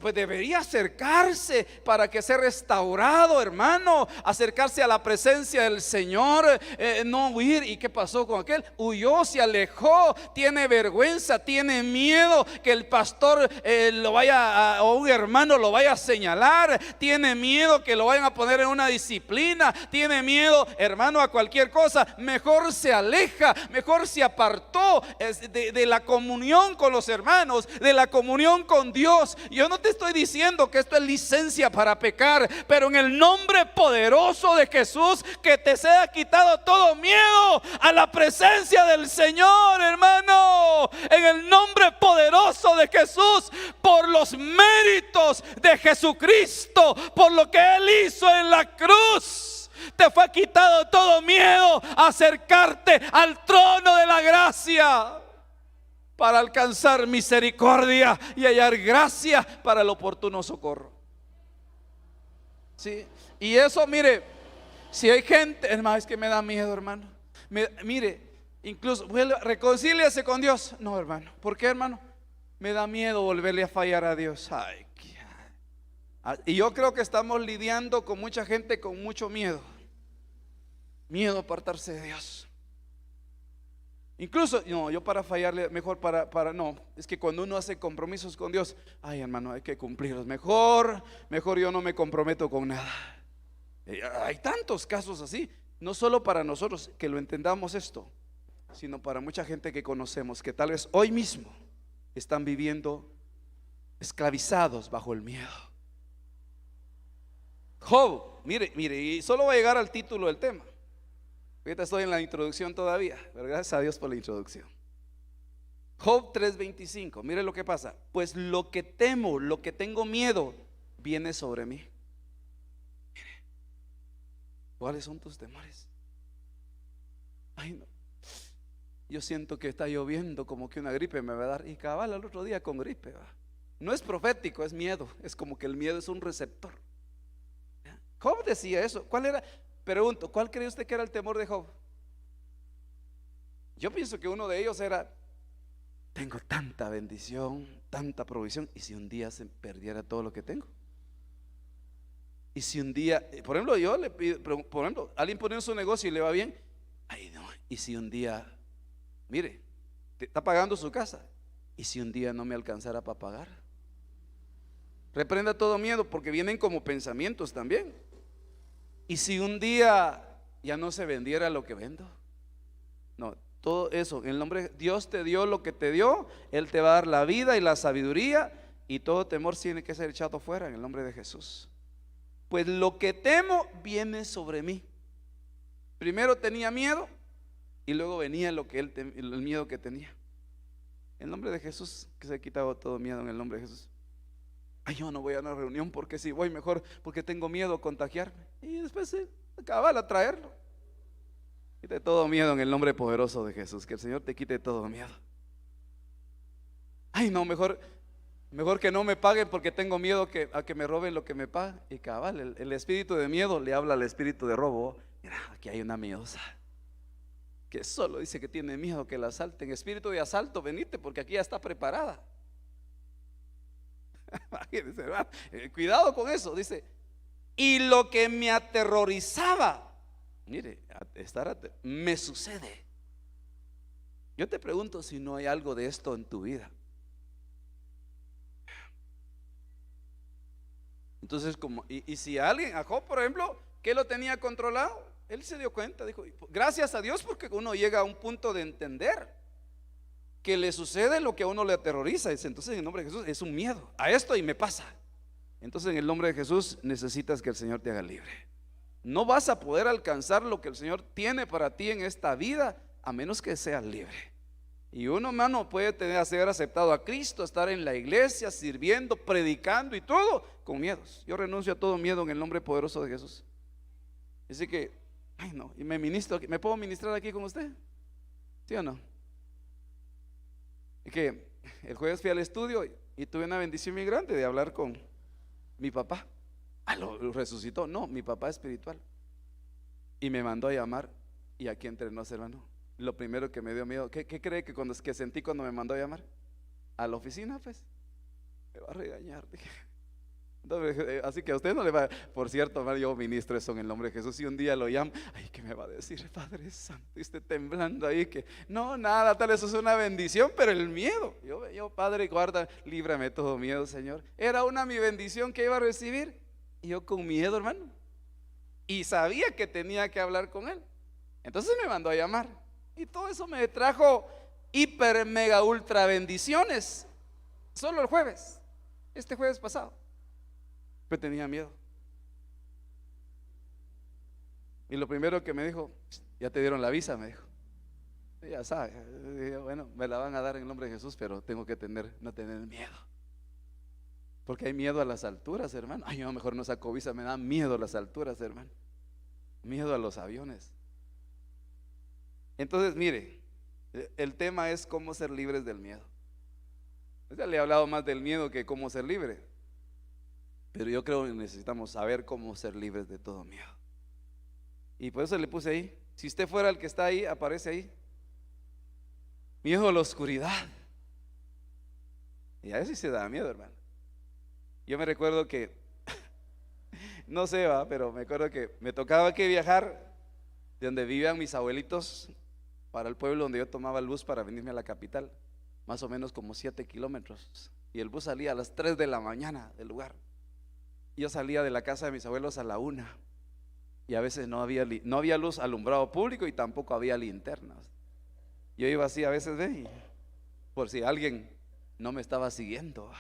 pues debería acercarse para que sea restaurado, hermano. Acercarse a la presencia del Señor, no huir. ¿Y qué pasó con aquel? Huyó, se alejó, tiene vergüenza, tiene miedo que el pastor lo vaya o un hermano lo vaya a señalar, tiene miedo que lo vayan a poner en una disciplina, tiene miedo, hermano, a cualquier cosa. Mejor se aleja, mejor se apartó de la comunión con los hermanos, de la comunión con Dios. Yo no te estoy diciendo que esto es licencia para pecar, pero en el nombre poderoso de Jesús, que te sea quitado todo miedo a la presencia del Señor, hermano. En el nombre poderoso de Jesús, por los méritos de Jesucristo, por lo que Él hizo en la cruz, te fue quitado todo miedo a acercarte al trono de la gracia, para alcanzar misericordia y hallar gracia para el oportuno socorro. Sí, y eso, mire, si hay gente, hermano, es que me da miedo, hermano. Mire, incluso reconcíliase con Dios. No, hermano. ¿Por qué, hermano? Me da miedo volverle a fallar a Dios. Ay, y yo creo que estamos lidiando con mucha gente con mucho miedo. Miedo a apartarse de Dios. Incluso, no, yo para fallarle, mejor no, es que cuando uno hace compromisos con Dios, ay hermano, hay que cumplirlos, mejor yo no me comprometo con nada. Hay tantos casos así, no solo para nosotros que lo entendamos esto, sino para mucha gente que conocemos, que tal vez hoy mismo están viviendo esclavizados bajo el miedo. Job, mire, y solo va a llegar al título del tema. Ahorita estoy en la introducción todavía, pero gracias a Dios por la introducción. Job 3:25, mire lo que pasa. Pues lo que temo, lo que tengo miedo, viene sobre mí. Mire, ¿cuáles son tus temores? Ay, no, yo siento que está lloviendo, como que una gripe me va a dar. Y cabal al otro día con gripe, ¿va? No es profético, es miedo. Es como que el miedo es un receptor. Job decía eso. ¿Cuál era? Pregunto, ¿cuál cree usted que era el temor de Job? Yo pienso que uno de ellos era: tengo tanta bendición, tanta provisión, y si un día se perdiera todo lo que tengo. Y si un día, por ejemplo, yo le pido, por ejemplo, alguien pone su negocio y le va bien. Ay no, y si un día, mire, está pagando su casa, y si un día no me alcanzara para pagar. Reprenda todo miedo, porque vienen como pensamientos también. Y si un día ya no se vendiera lo que vendo. No, todo eso, en el nombre, Dios te dio lo que te dio, Él te va a dar la vida y la sabiduría, y todo temor tiene que ser echado fuera en el nombre de Jesús. Pues lo que temo viene sobre mí. Primero tenía miedo y luego venía lo que el miedo que tenía. En el nombre de Jesús, que se ha quitado todo miedo en el nombre de Jesús. Ay, yo no voy a una reunión porque si voy mejor, porque tengo miedo a contagiarme. Y después acaba a traerlo. Quite todo miedo en el nombre poderoso de Jesús. Que el Señor te quite todo miedo. Ay, no, mejor que no me paguen porque tengo miedo a que me roben lo que me pagan. Y cabal, el espíritu de miedo le habla al espíritu de robo. Mira, aquí hay una miedosa que solo dice que tiene miedo que la asalten. Espíritu de asalto, venite porque aquí ya está preparada. Cuidado con eso, dice. Y lo que me aterrorizaba, mire, me sucede. Yo te pregunto si no hay algo de esto en tu vida. Entonces, y si alguien, a Job, por ejemplo, que lo tenía controlado, él se dio cuenta, dijo, gracias a Dios, porque uno llega a un punto de entender que le sucede lo que a uno le aterroriza. Entonces en el nombre de Jesús es un miedo a esto y me pasa. Entonces en el nombre de Jesús necesitas que el Señor te haga libre. No vas a poder alcanzar lo que el Señor tiene para ti en esta vida a menos que seas libre. Y uno, hermano, puede ser aceptado a Cristo, estar en la iglesia, sirviendo, predicando y todo con miedos. Yo renuncio a todo miedo en el nombre poderoso de Jesús. Así que, ay no, y ¿me puedo ministrar aquí con usted? ¿Sí o no? Y que el jueves fui al estudio y tuve una bendición muy grande de hablar con mi papá. Lo resucitó, no, mi papá espiritual. Y me mandó a llamar. Y aquí entrenó ese hermano. Lo primero que me dio miedo, ¿qué cree que sentí cuando me mandó a llamar? A la oficina, pues. Me va a regañar, dije. Así que a usted no le va. Por cierto, hermano, yo ministro eso en el nombre de Jesús. Y un día lo llamo, ay, ¿qué me va a decir, Padre Santo? Y esté temblando ahí, que no, nada, tal, eso es una bendición, pero el miedo, yo Padre, guarda, líbrame todo miedo, Señor. Era mi bendición que iba a recibir, y yo con miedo, hermano, y sabía que tenía que hablar con él. Entonces me mandó a llamar, y todo eso me trajo hiper, mega, ultra bendiciones. Solo el jueves, este jueves pasado. Pero tenía miedo. Y lo primero que me dijo, ya te dieron la visa, me dijo. Ya sabes, bueno, me la van a dar en el nombre de Jesús, pero tengo que no tener miedo. Porque hay miedo a las alturas, hermano. Ay, yo mejor no saco visa, me da miedo a las alturas, hermano. Miedo a los aviones. Entonces, mire, el tema es cómo ser libres del miedo. Ya le he hablado más del miedo que cómo ser libre. Pero yo creo que necesitamos saber cómo ser libres de todo miedo. Y por eso le puse ahí. Si usted fuera el que está ahí, aparece ahí. Miedo a la oscuridad. Y a eso sí se da miedo, hermano. Yo me recuerdo que, no sé, pero me acuerdo que me tocaba que viajar de donde vivían mis abuelitos para el pueblo donde yo tomaba el bus para venirme a la capital, más o menos como 7 kilómetros. Y el bus salía a las 3 de la mañana del lugar. Yo salía de la casa de mis abuelos a la 1 y a veces no había luz, alumbrado público, y tampoco había linternas. Yo iba así a veces, por si alguien no me estaba siguiendo,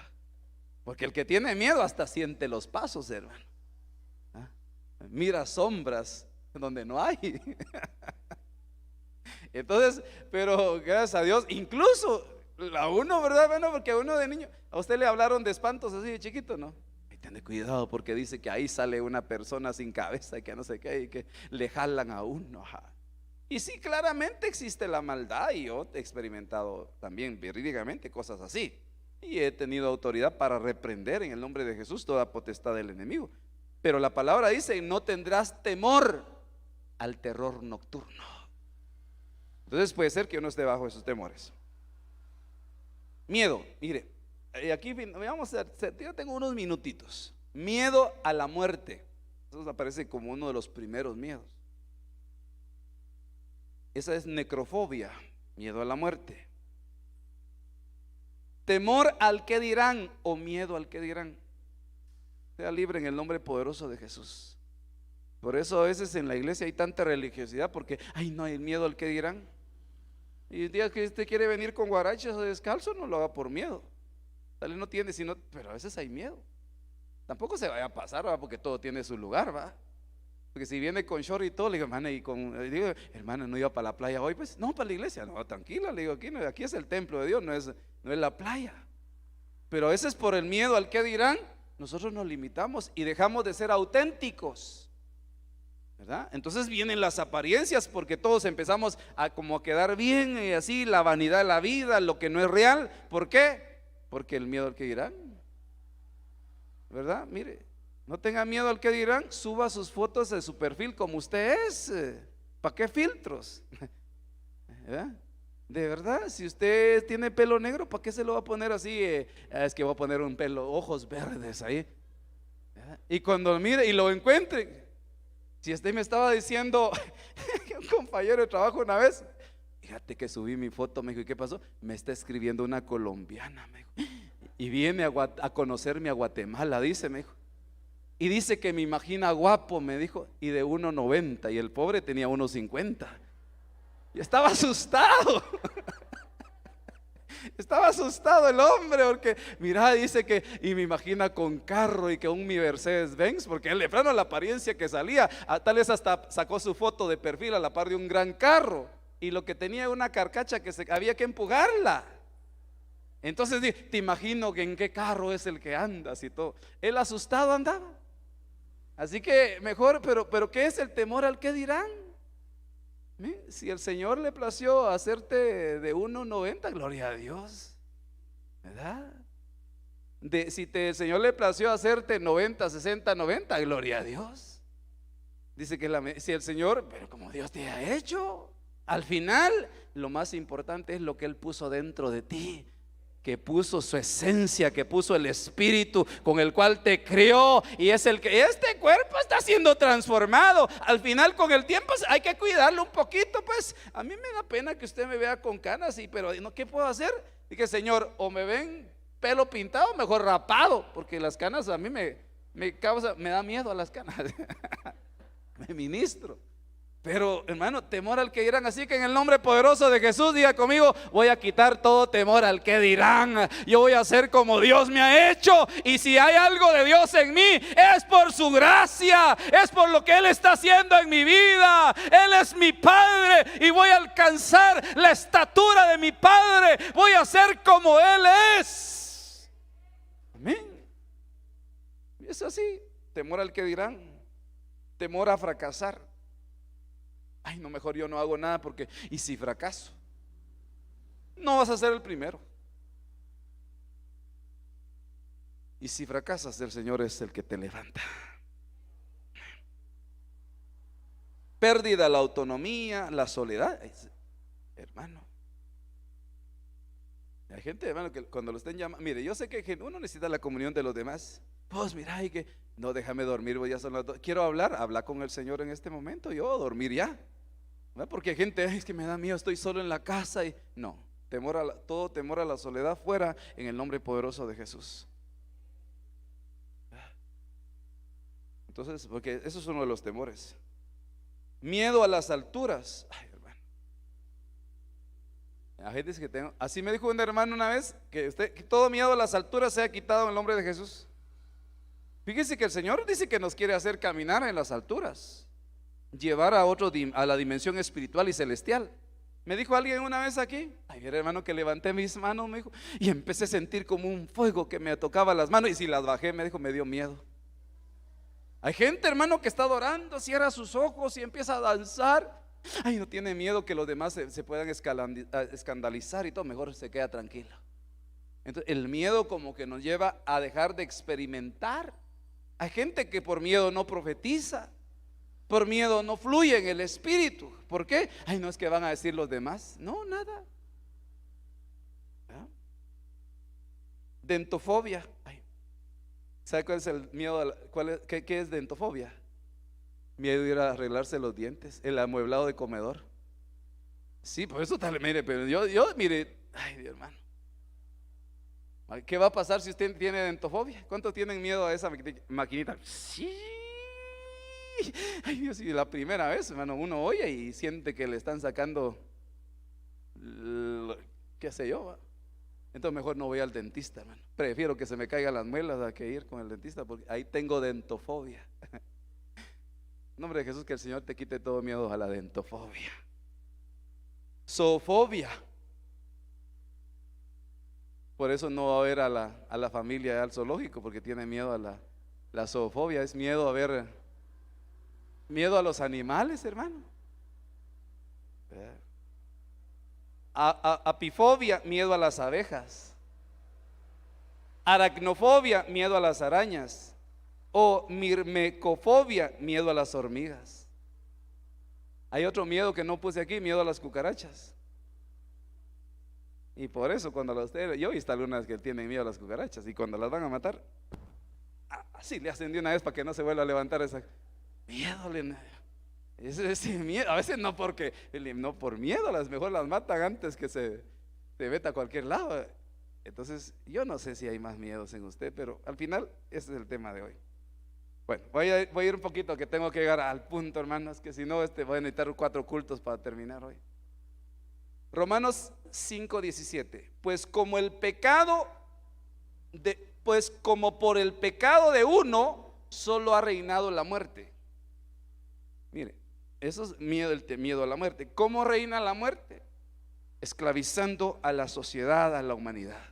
porque el que tiene miedo hasta siente los pasos, hermano. Mira sombras donde no hay. Entonces, pero gracias a Dios, incluso la 1, ¿verdad? Bueno, porque a uno de niño, a usted le hablaron de espantos así de chiquito, ¿no? Y ten cuidado, porque dice que ahí sale una persona sin cabeza y que no sé qué, y que le jalan a uno. Y sí, claramente existe la maldad, y yo he experimentado también verídicamente cosas así, y he tenido autoridad para reprender en el nombre de Jesús toda potestad del enemigo. Pero la palabra dice: no tendrás temor al terror nocturno. Entonces puede ser que uno esté bajo esos temores. Miedo, mire, aquí vamos a hacer, yo tengo unos minutitos. Miedo a la muerte. Eso aparece como uno de los primeros miedos. Esa es necrofobia, miedo a la muerte. Temor al que dirán, o miedo al que dirán. Sea libre en el nombre poderoso de Jesús. Por eso a veces en la iglesia hay tanta religiosidad, porque ay, no hay miedo al que dirán. Y el día que usted quiere venir con guaraches o descalzo, no lo haga por miedo. Tal vez no tiene, sino, pero a veces hay miedo. Tampoco se vaya a pasar, ¿va? Porque todo tiene su lugar, ¿va? Porque si viene con short y todo, le digo, hermana, digo, hermana, ¿no iba para la playa hoy? Pues no, para la iglesia. No, tranquila, le digo, aquí es el templo de Dios, no es la playa. Pero a veces por el miedo al que dirán, nosotros nos limitamos y dejamos de ser auténticos, ¿verdad? Entonces vienen las apariencias, porque todos empezamos a como quedar bien, y así la vanidad de la vida, lo que no es real. ¿Por qué? Porque el miedo al que dirán, ¿verdad? Mire, no tenga miedo al que dirán, suba sus fotos de su perfil como usted es. ¿Para qué filtros? ¿Verdad? De verdad, si usted tiene pelo negro, ¿para qué se lo va a poner así? Es que voy a poner un pelo, ojos verdes ahí. ¿Verdad? Y cuando mire y lo encuentre, si usted me estaba diciendo, un compañero de trabajo una vez, fíjate que subí mi foto, me dijo, ¿y qué pasó? Me está escribiendo una colombiana, me dijo, y viene a conocerme a Guatemala, dice, me dijo. Y dice que me imagina guapo, me dijo, y de 1.90, y el pobre tenía 1.50. Y estaba asustado. Estaba asustado el hombre, porque mira, dice que, y me imagina con carro y que un mi Mercedes-Benz, porque él de plano la apariencia que salía, tal vez hasta sacó su foto de perfil a la par de un gran carro, y lo que tenía era una carcacha que había que empujarla. Entonces te imagino que en qué carro es el que andas y todo. Él asustado andaba. Así que mejor, pero ¿qué es el temor al que dirán? Si el Señor le plació hacerte de 1.90, gloria a Dios, ¿verdad? Si el Señor le plació hacerte 90, 60, 90, gloria a Dios. Dice que si el Señor, pero como Dios te ha hecho, al final lo más importante es lo que Él puso dentro de ti, que puso su esencia, que puso el espíritu con el cual te creó, y es el que este cuerpo está siendo transformado. Al final, con el tiempo hay que cuidarlo un poquito. Pues a mí me da pena que usted me vea con canas, pero no, ¿qué puedo hacer? Dije, Señor, o me ven pelo pintado, mejor rapado, porque las canas a mí me da miedo a las canas. Me ministro. Pero hermano, temor al que dirán. Así que en el nombre poderoso de Jesús, diga conmigo: voy a quitar todo temor al que dirán. Yo voy a ser como Dios me ha hecho, y si hay algo de Dios en mí, es por su gracia, es por lo que Él está haciendo en mi vida. Él es mi Padre y voy a alcanzar la estatura de mi Padre. Voy a ser como Él es. Amén. Y es así. Temor al que dirán, temor a fracasar. Ay, no, mejor yo no hago nada, porque ¿y si fracaso? No vas a ser el primero. Y si fracasas, el Señor es el que te levanta. Pérdida de la autonomía, la soledad. Hermano, hay gente, hermano, que cuando lo estén llamando, mire, yo sé que uno necesita la comunión de los demás. Pues mira, y que no, déjame dormir, ya son las 2. Quiero hablar, habla con el Señor en este momento. Yo dormir ya. ¿verdad? Porque hay gente, "Ay, es que me da miedo, estoy solo en la casa", y no, todo temor a la soledad fuera en el nombre poderoso de Jesús. Entonces, porque eso es uno de los temores. Miedo a las alturas. Ay, hermano. Hay gente que tengo, así me dijo un hermano una vez, que todo miedo a las alturas se ha quitado en el nombre de Jesús. Fíjese que el Señor dice que nos quiere hacer caminar en las alturas, llevar a la dimensión espiritual y celestial. Me dijo alguien una vez aquí, ay, mira, hermano, que levanté mis manos, me dijo, y empecé a sentir como un fuego que me tocaba las manos, y si las bajé, me dijo, me dio miedo. Hay gente, hermano, que está adorando, cierra sus ojos y empieza a danzar. Ay, no tiene miedo que los demás se puedan escandalizar y todo, mejor se queda tranquilo. Entonces, el miedo como que nos lleva a dejar de experimentar. Hay gente que por miedo no profetiza, por miedo no fluye en el espíritu. ¿Por qué? Ay, no, es que van a decir los demás. No, nada. ¿Ah? Dentofobia. Ay, ¿sabe cuál es el miedo? ¿Qué es dentofobia? Miedo de ir a arreglarse los dientes, el amueblado de comedor. Sí, por eso tal, mire, pero yo mire, ay, Dios, hermano. ¿Qué va a pasar si usted tiene dentofobia? ¿Cuántos tienen miedo a esa maquinita? Sí. Ay, Dios, y la primera vez, hermano, uno oye y siente que le están sacando, qué sé yo, ¿va? Entonces mejor no voy al dentista, hermano. Prefiero que se me caigan las muelas a que ir con el dentista, porque ahí tengo dentofobia. En nombre de Jesús, que el Señor te quite todo miedo a la dentofobia. Zoofobia. Por eso no va a ver a la familia al zoológico, porque tiene miedo a la zoofobia. Es miedo a los animales, hermano. Apifobia, miedo a las abejas. Aracnofobia, miedo a las arañas. O mirmecofobia, miedo a las hormigas. Hay otro miedo que no puse aquí, miedo a las cucarachas. Y por eso cuando yo he visto algunas que tienen miedo a las cucarachas, y cuando las van a matar, así le hacen de una vez para que no se vuelva a levantar esa miedo. Ese miedo, a veces no por miedo, mejor las matan antes que se meta a cualquier lado. Entonces yo no sé si hay más miedos en usted, pero al final ese es el tema de hoy. Bueno, voy a ir un poquito, que tengo que llegar al punto, hermanos, que si no voy a necesitar 4 cultos para terminar hoy. Romanos 5:17. Pues como por el pecado de uno solo ha reinado la muerte. Mire, eso es miedo a la muerte. ¿Cómo reina la muerte? Esclavizando a la sociedad, a la humanidad.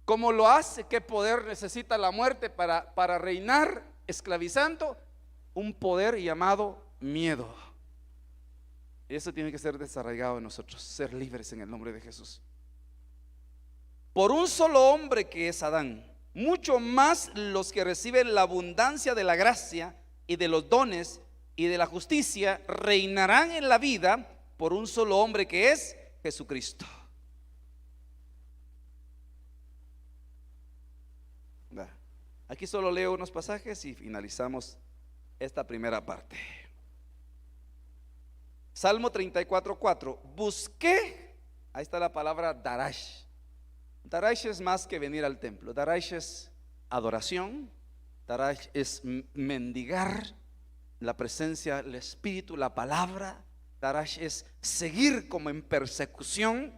¿Cómo lo hace? ¿Qué poder necesita la muerte para reinar? Esclavizando un poder llamado miedo. Eso tiene que ser desarraigado en nosotros, ser libres en el nombre de Jesús. Por un solo hombre que es Adán, mucho más los que reciben la abundancia de la gracia y de los dones y de la justicia reinarán en la vida por un solo hombre que es Jesucristo. Aquí solo leo unos pasajes y finalizamos esta primera parte. Salmo 34:4. Busqué, ahí está la palabra darash. Darash es más que venir al templo. Darash es adoración. Darash es mendigar la presencia, el espíritu, la palabra. Darash es seguir como en persecución,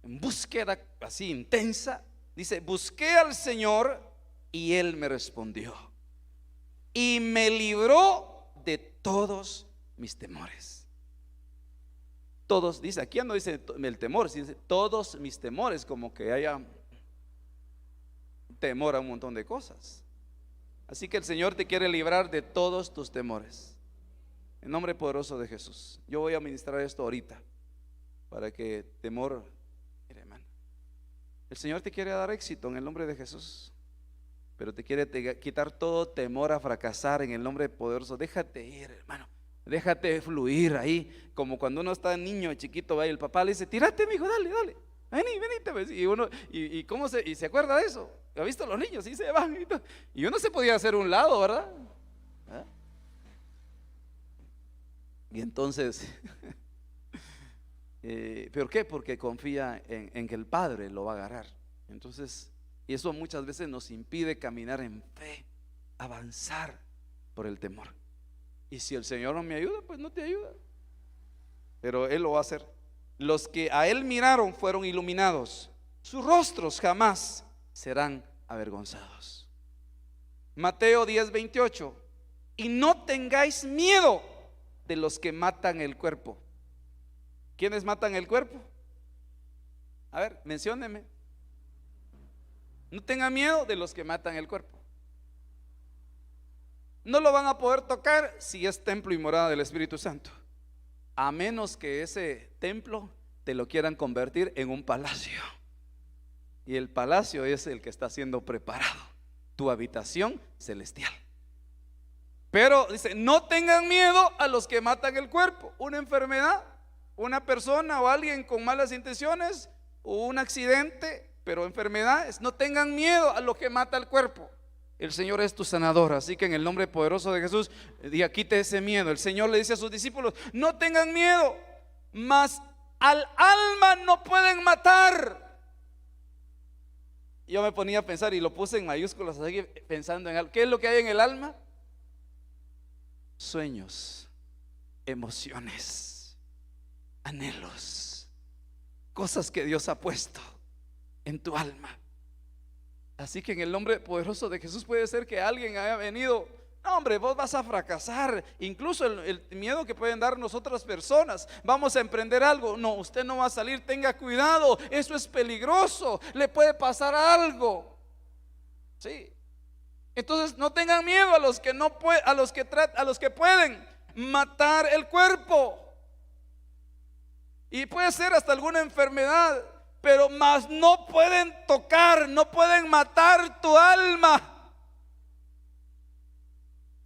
en búsqueda así intensa. Dice, busqué al Señor y Él me respondió y me libró de todos mis temores. Todos, dice, aquí ya no dice el temor, dice todos mis temores, como que haya temor a un montón de cosas. Así que el Señor te quiere librar de todos tus temores. En nombre poderoso de Jesús. Yo voy a ministrar esto ahorita, para que temor, mire, hermano, el Señor te quiere dar éxito en el nombre de Jesús, pero te quiere quitar todo temor a fracasar en el nombre poderoso. Déjate ir, hermano. Déjate fluir ahí, como cuando uno está niño chiquito, va y el papá le dice, tírate, mijo, dale, venite. Y uno, y se acuerda de eso. ¿Ha visto los niños? Y se van y uno se podía hacer un lado, ¿verdad? Y entonces, ¿pero qué? Porque confía en que el Padre lo va a agarrar. Entonces, y eso muchas veces nos impide caminar en fe, avanzar por el temor. Y si el Señor no me ayuda, pues no te ayuda, pero Él lo va a hacer. Los que a Él miraron fueron iluminados, sus rostros jamás serán avergonzados. Mateo 10:28. Y no tengáis miedo de los que matan el cuerpo. ¿Quiénes matan el cuerpo? A ver, menciónenme. No tengan miedo de los que matan el cuerpo. No lo van a poder tocar si es templo y morada del Espíritu Santo, a menos que ese templo te lo quieran convertir en un palacio. Y el palacio es el que está siendo preparado, tu habitación celestial. Pero dice, no tengan miedo a los que matan el cuerpo. Una enfermedad, una persona o alguien con malas intenciones, o un accidente, pero enfermedades. No tengan miedo a lo que mata el cuerpo. El Señor es tu sanador. Así que en el nombre poderoso de Jesús, diga, quite ese miedo. El Señor le dice a sus discípulos, no tengan miedo, mas al alma no pueden matar. Yo me ponía a pensar y lo puse en mayúsculas, así pensando en algo. ¿Qué es lo que hay en el alma? Sueños, emociones, anhelos, cosas que Dios ha puesto en tu alma. Así que en el nombre poderoso de Jesús, puede ser que alguien haya venido, no hombre, vos vas a fracasar. Incluso el miedo que pueden darnos otras personas, vamos a emprender algo, no, usted no va a salir, tenga cuidado, eso es peligroso, le puede pasar algo. Sí. Entonces no tengan miedo a los que no pueden, a los que pueden matar el cuerpo. Y puede ser hasta alguna enfermedad, pero más no pueden tocar, no pueden matar tu alma.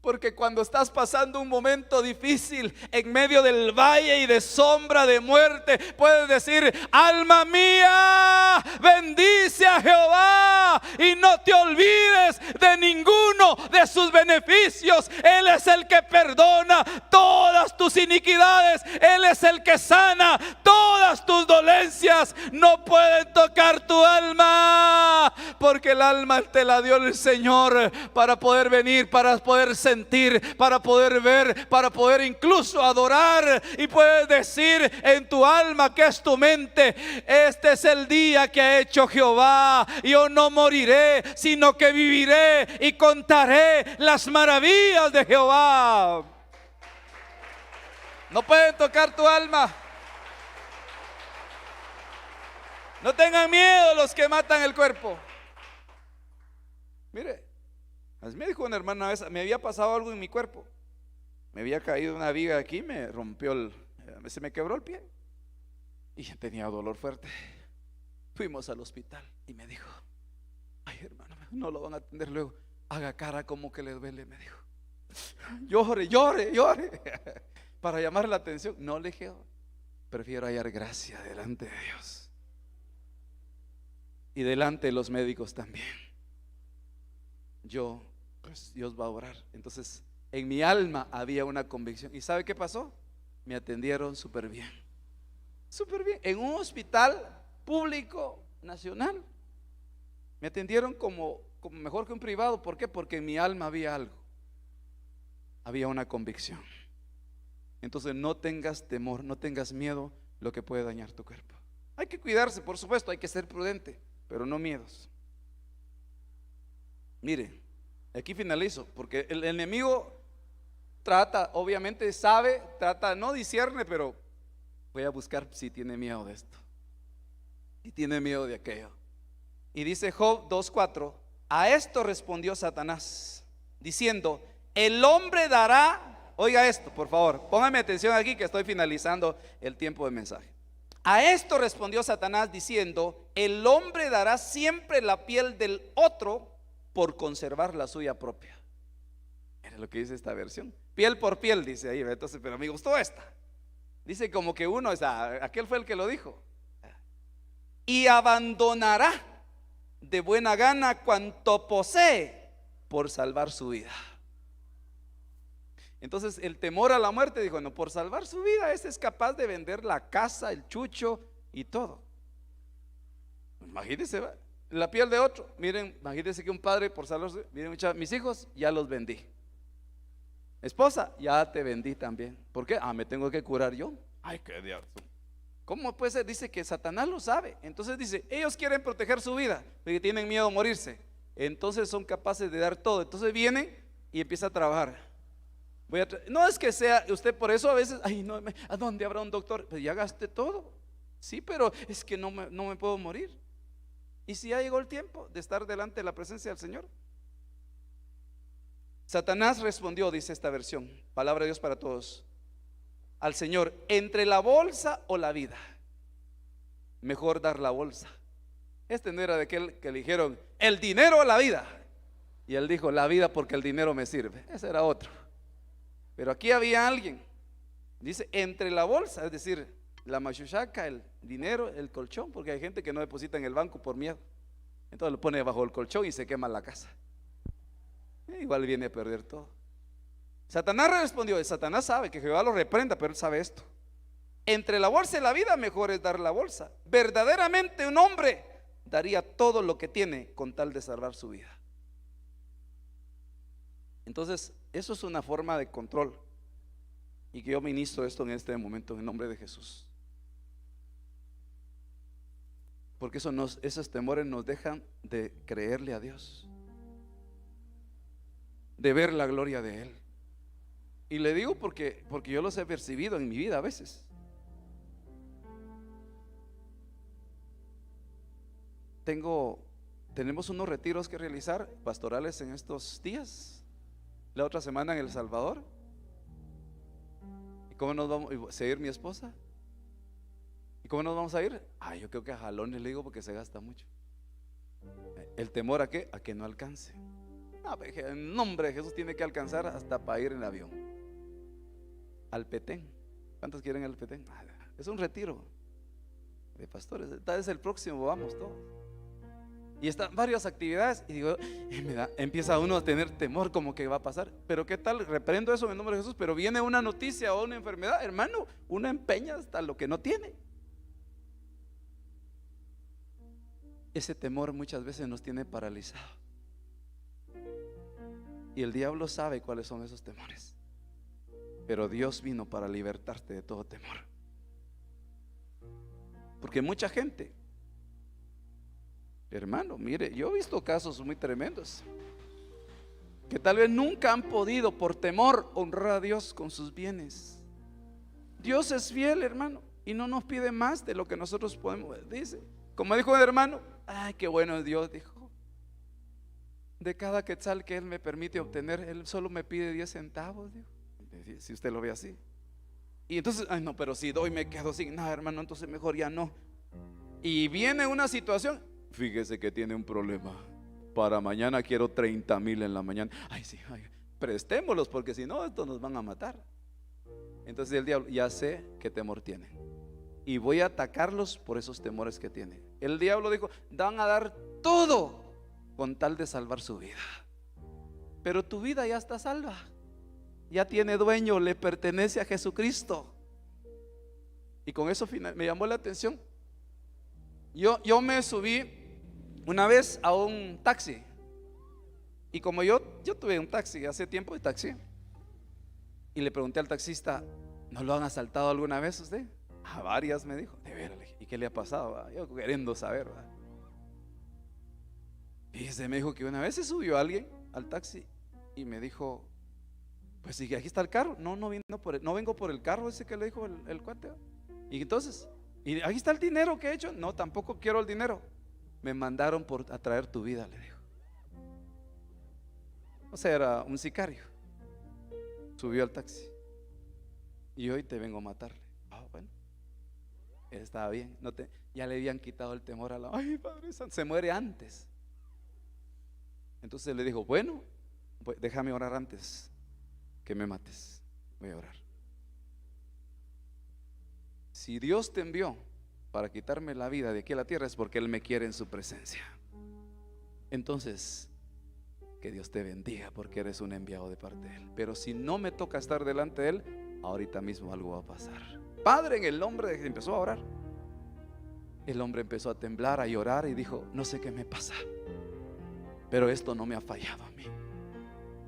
Porque cuando estás pasando un momento difícil en medio del valle y de sombra de muerte, puedes decir, alma mía, bendice a Jehová y no te olvides de ninguno de sus beneficios. Él es el que perdona todas tus iniquidades. Él es el que sana todas tus dolencias. No pueden tocar tu alma, porque el alma te la dio el Señor para poder venir, para poder sentir, para poder ver, para poder incluso adorar. Y puedes decir en tu alma, que es tu mente, este es el día que ha hecho Jehová. Yo no moriré, sino que viviré y contaré las maravillas de Jehová. No pueden tocar tu alma. No tengan miedo los que matan el cuerpo. Mire, me dijo una hermana, vez me había pasado algo en mi cuerpo. Me había caído una viga aquí, me rompió se me quebró el pie y tenía dolor fuerte. Fuimos al hospital y me dijo, ay hermano, no lo van a atender luego, haga cara como que le duele, me dijo. Llore, llore, llore para llamar la atención. No, le dije, prefiero hallar gracia delante de Dios y delante de los médicos también. Pues Dios va a orar. Entonces en mi alma había una convicción. ¿Y sabe qué pasó? Me atendieron súper bien. Súper bien. En un hospital público nacional me atendieron como mejor que un privado. ¿Por qué? Porque en mi alma había algo. Había una convicción. Entonces no tengas temor, no tengas miedo lo que puede dañar tu cuerpo. Hay que cuidarse, por supuesto, hay que ser prudente, pero no miedos. Mire, aquí finalizo, porque el enemigo trata, obviamente sabe, no discierne, pero voy a buscar si tiene miedo de esto, si tiene miedo de aquello. Y dice Job 2:4, a esto respondió Satanás, diciendo, el hombre dará, oiga esto por favor, póngame atención aquí que estoy finalizando el tiempo de mensaje. A esto respondió Satanás diciendo, el hombre dará siempre la piel del otro por conservar la suya propia. Mira lo que dice esta versión, piel por piel, dice ahí. Entonces, pero me gustó esta. Dice como que uno, aquel fue el que lo dijo. Y abandonará de buena gana cuanto posee por salvar su vida. Entonces el temor a la muerte, dijo, no, por salvar su vida, ese es capaz de vender la casa, el chucho y todo. Imagínense, ¿va? La piel de otro. Miren, imagínense que un padre por salvarse, miren, mis hijos ya los vendí. Esposa, ya te vendí también. ¿Por qué? Me tengo que curar yo. Ay, qué diablo. ¿Cómo puede ser? Dice que Satanás lo sabe. Entonces dice, ellos quieren proteger su vida porque tienen miedo a morirse. Entonces son capaces de dar todo. Entonces vienen y empieza a trabajar. No es que sea usted, por eso a veces, ay, no, ¿a dónde habrá un doctor? Pues ya gasté todo. Sí, pero es que no me puedo morir. ¿Y si ya llegó el tiempo de estar delante de la presencia del Señor? Satanás respondió, dice esta versión, palabra de Dios para todos, al Señor: entre la bolsa o la vida, mejor dar la bolsa. Este no era de aquel que le dijeron el dinero o la vida, y él dijo la vida porque el dinero me sirve. Ese era otro. Pero aquí había alguien, dice entre la bolsa, es decir, la machuchaca, el dinero, el colchón, porque hay gente que no deposita en el banco por miedo, entonces lo pone bajo el colchón y se quema la casa. Igual viene a perder todo. Satanás respondió, Satanás sabe que Jehová lo reprenda, pero él sabe esto: entre la bolsa y la vida, mejor es dar la bolsa. Verdaderamente un hombre daría todo lo que tiene con tal de salvar su vida. Entonces, eso es una forma de control, y que yo ministro esto en este momento en el nombre de Jesús, porque esos temores nos dejan de creerle a Dios, de ver la gloria de Él. Y le digo porque yo los he percibido en mi vida a veces. Tenemos unos retiros que realizar pastorales en estos días, la otra semana en El Salvador. ¿Y cómo nos vamos a ir mi esposa? ¿Y cómo nos vamos a ir? Yo creo que a jalones, le digo, porque se gasta mucho. ¿El temor a qué? A que no alcance. En nombre de Jesús tiene que alcanzar hasta para ir en avión al Petén. ¿Cuántos quieren el Petén? Es un retiro de pastores. Tal vez el próximo vamos todos. Y están varias actividades y digo, empieza uno a tener temor como que va a pasar. Pero qué tal, reprendo eso en nombre de Jesús, pero viene una noticia o una enfermedad, hermano, uno empeña hasta lo que no tiene. Ese temor muchas veces nos tiene paralizados, y el diablo sabe cuáles son esos temores, pero Dios vino para libertarte de todo temor. Porque mucha gente, hermano, mire, yo he visto casos muy tremendos que tal vez nunca han podido por temor honrar a Dios con sus bienes. Dios es fiel, hermano, y no nos pide más de lo que nosotros podemos. Dice, como dijo el hermano, ay, qué bueno es Dios, dijo: de cada quetzal que Él me permite obtener, Él solo me pide 10 centavos, dijo. Si usted lo ve así. Y entonces, ay no, pero si doy me quedo sin nada, hermano, entonces mejor ya no. Y viene una situación, fíjese que tiene un problema, para mañana quiero 30,000 en la mañana. Ay sí, prestémoslos, porque si no estos nos van a matar. Entonces el diablo, ya sé qué temor tienen, y voy a atacarlos por esos temores que tienen. El diablo dijo, van a dar todo con tal de salvar su vida. Pero tu vida ya está salva, ya tiene dueño, le pertenece a Jesucristo. Y con eso me llamó la atención. Yo me subí una vez a un taxi, y como yo tuve un taxi hace tiempo de taxi, y le pregunté al taxista, ¿no lo han asaltado alguna vez usted? Varias, me dijo. De veras, ¿y qué le ha pasado? Yo queriendo saber, ¿verdad? Y me dijo que una vez se subió alguien al taxi y me dijo, pues sí, aquí está el carro. No vengo por el carro ese que le dijo el cuate. Y entonces, y aquí está el dinero que he hecho. No, tampoco quiero el dinero. Me mandaron a traer tu vida, le dijo. O sea, era un sicario. Subió al taxi y hoy te vengo a matarle. Bueno, él estaba bien, ya le habían quitado el temor a ay, Padre Santo, se muere antes. Entonces le dijo, bueno, déjame orar antes que me mates. Voy a orar. Si Dios te envió para quitarme la vida de aquí a la tierra, es porque Él me quiere en su presencia. Entonces, que Dios te bendiga porque eres un enviado de parte de Él. Pero si no me toca estar delante de Él, ahorita mismo algo va a pasar. Padre, en el nombre de Jesús, empezó a orar. El hombre empezó a temblar, a llorar y dijo: no sé qué me pasa, pero esto no me ha fallado a mí.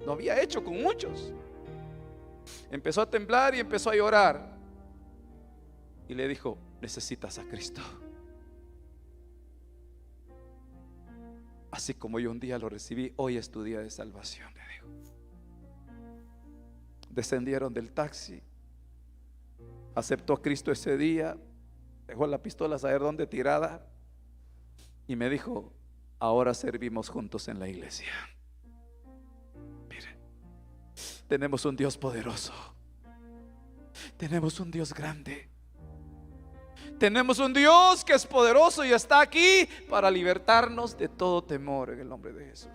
Lo había hecho con muchos. Empezó a temblar y empezó a llorar. Y le dijo: necesitas a Cristo. Así como yo un día lo recibí, hoy es tu día de salvación, le dijo. Descendieron del taxi. Aceptó a Cristo ese día. Dejó la pistola a saber dónde tirada. Y me dijo: ahora servimos juntos en la iglesia. Mire, tenemos un Dios poderoso. Tenemos un Dios grande. Tenemos un Dios que es poderoso y está aquí para libertarnos de todo temor en el nombre de Jesús.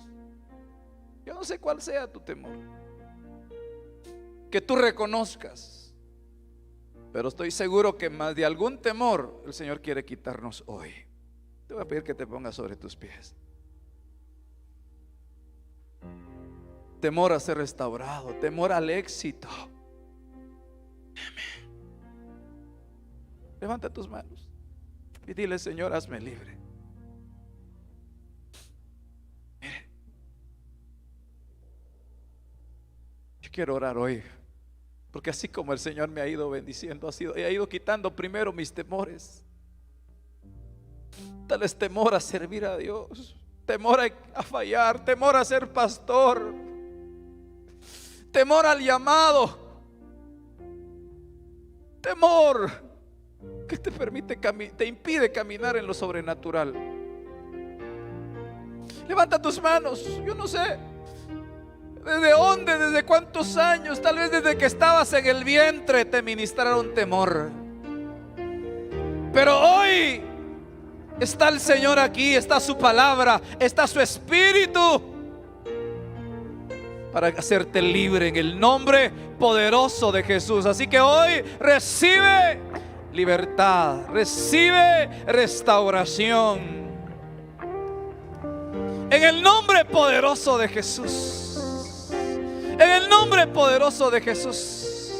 Yo no sé cuál sea tu temor, que tú reconozcas, pero estoy seguro que más de algún temor el Señor quiere quitarnos hoy. Te voy a pedir que te pongas sobre tus pies. Temor a ser restaurado, temor al éxito. Amén. Levanta tus manos y dile: Señor, hazme libre. Mire, yo quiero orar hoy, porque así como el Señor me ha ido bendiciendo, ha ido quitando primero mis temores. Tal es temor a servir a Dios, temor a fallar, temor a ser pastor, temor al llamado, temor que te impide caminar en lo sobrenatural. Levanta tus manos. Yo no sé desde dónde, desde cuántos años, tal vez desde que estabas en el vientre te ministraron temor. Pero hoy está el Señor aquí, está su palabra, está su Espíritu para hacerte libre en el nombre poderoso de Jesús. Así que hoy recibe libertad, recibe restauración en el nombre poderoso de Jesús. En el nombre poderoso de Jesús.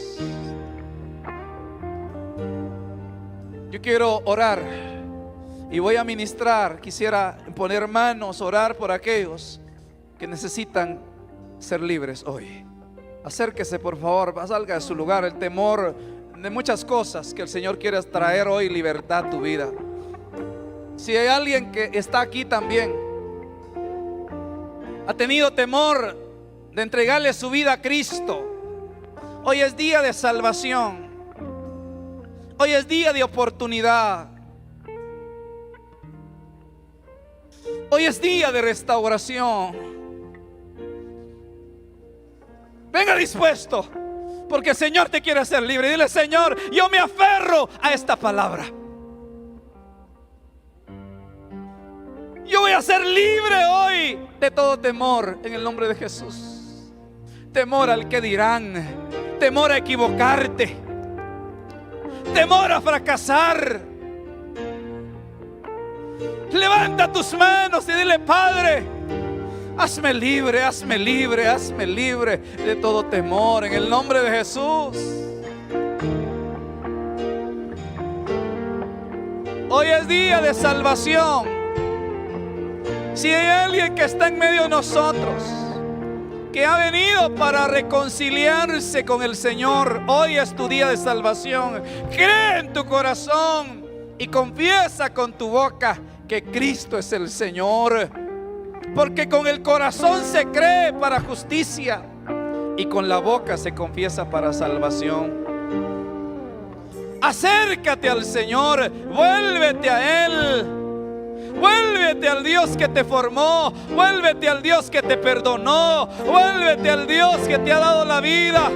Yo quiero orar y voy a ministrar. Quisiera poner manos, orar por aquellos que necesitan ser libres hoy. Acérquese, por favor, salga de su lugar. El temor de muchas cosas que el Señor quiere traer hoy libertad a tu vida. Si hay alguien que está aquí también, ha tenido temor de entregarle su vida a Cristo, hoy es día de salvación. Hoy es día de oportunidad. Hoy es día de restauración. Venga dispuesto, porque el Señor te quiere hacer libre. Dile: Señor, yo me aferro a esta palabra. Yo voy a ser libre hoy de todo temor en el nombre de Jesús. Temor al que dirán, temor a equivocarte, temor a fracasar. Levanta tus manos y dile: Padre, hazme libre, hazme libre, hazme libre de todo temor en el nombre de Jesús. Hoy es día de salvación. Si hay alguien que está en medio de nosotros, que ha venido para reconciliarse con el Señor, hoy es tu día de salvación. Cree en tu corazón y confiesa con tu boca que Cristo es el Señor. Porque con el corazón se cree para justicia y con la boca se confiesa para salvación. Acércate al Señor, vuélvete a Él, vuélvete al Dios que te formó, vuélvete al Dios que te perdonó, vuélvete al Dios que te ha dado la vida.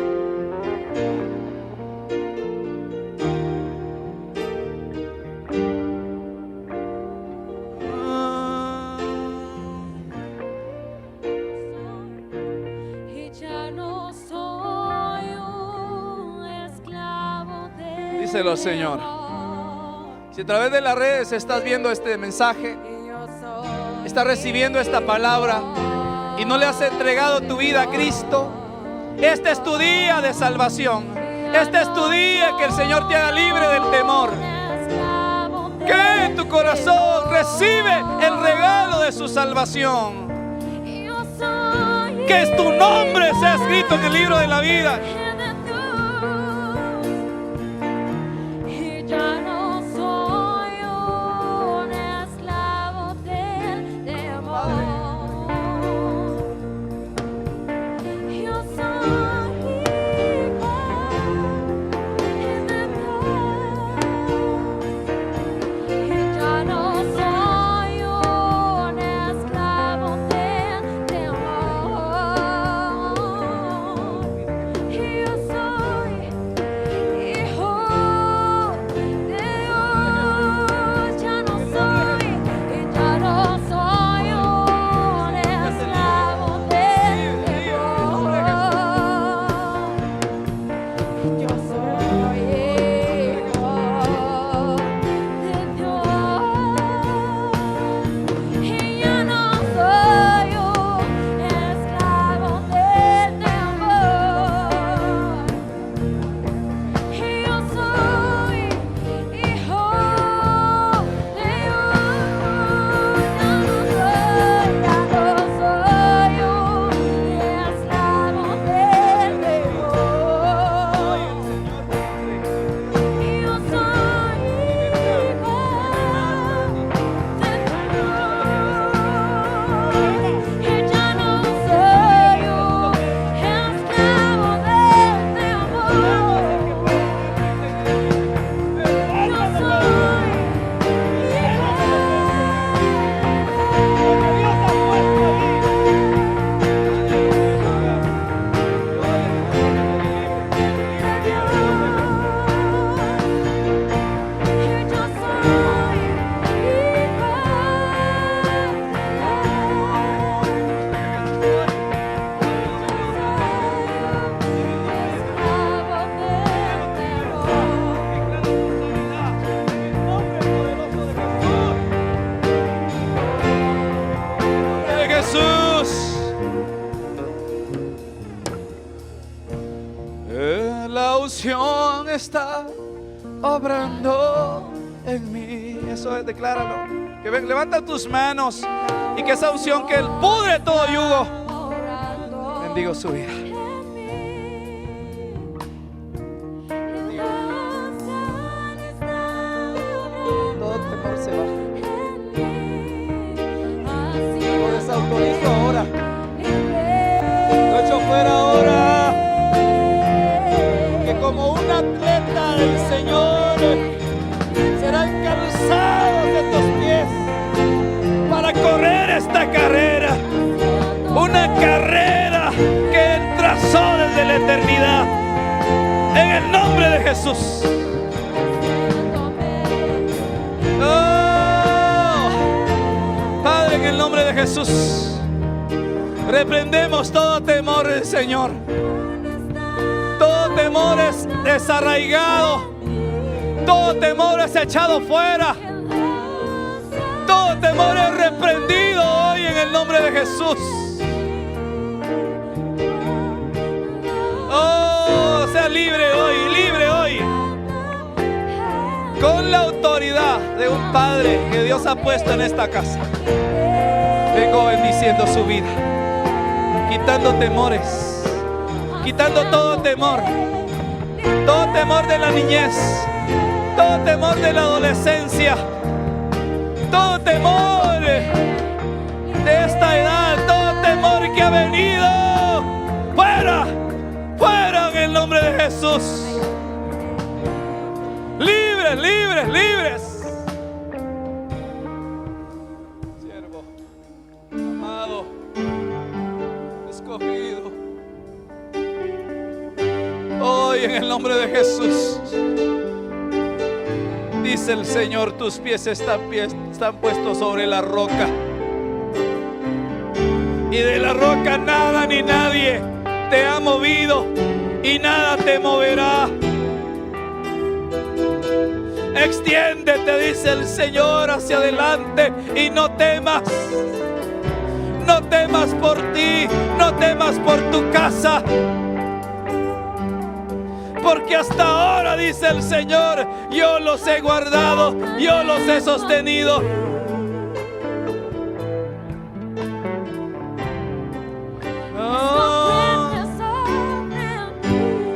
Díselo al Señor. Si a través de las redes estás viendo este mensaje, estás recibiendo esta palabra, y no le has entregado tu vida a Cristo, este es tu día de salvación. Este es tu día que el Señor te haga libre del temor. Que en tu corazón recibe el regalo de su salvación. Que tu nombre sea escrito en el libro de la vida. Está obrando en mí. Eso es, decláralo. Que levanta tus manos y que esa unción que Él pudre todo yugo. Bendigo su vida. Todo temor se va. Lo desautorizo ahora. Lo echo fuera ahora. Como un atleta del Señor serán calzados de tus pies para correr esta carrera, una carrera que Él trazó desde la eternidad, en el nombre de Jesús. Oh, Padre, en el nombre de Jesús reprendemos todo temor del Señor. Todo temor es desarraigado, todo temor es echado fuera, todo temor es reprendido hoy en el nombre de Jesús. Oh, sea libre hoy, con la autoridad de un Padre que Dios ha puesto en esta casa. Vengo bendiciendo su vida, quitando temores. Quitando todo temor de la niñez, todo temor de la adolescencia, todo temor de esta edad, todo temor que ha venido, fuera, fuera en el nombre de Jesús. Libres, libres, libres. Siervo, amado, escogido. Hoy en el nombre de Jesús, dice el Señor, tus pies están puestos sobre la roca, y de la roca nada ni nadie te ha movido y nada te moverá. Extiéndete, dice el Señor, hacia adelante y no temas. No temas por ti, no temas por tu casa. Porque hasta ahora, dice el Señor, yo los he guardado, yo los he sostenido.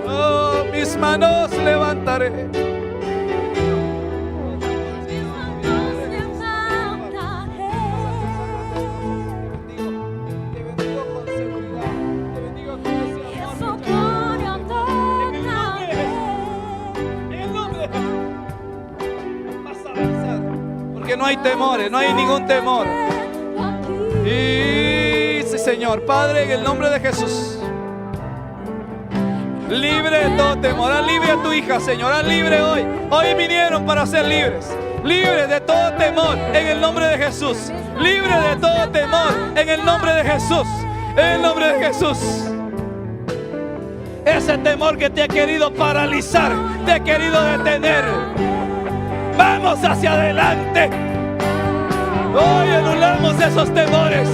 Oh, mis manos levantaré. No hay temores, no hay ningún temor. Y sí, Señor, Padre, en el nombre de Jesús, libre de todo temor. Haz libre a tu hija, Señor. Haz libre hoy. Hoy vinieron para ser libres. Libres de todo temor en el nombre de Jesús. Libre de todo temor en el nombre de Jesús. En el nombre de Jesús. Ese temor que te ha querido paralizar, te ha querido detener, vamos hacia adelante. Hoy anulamos esos temores.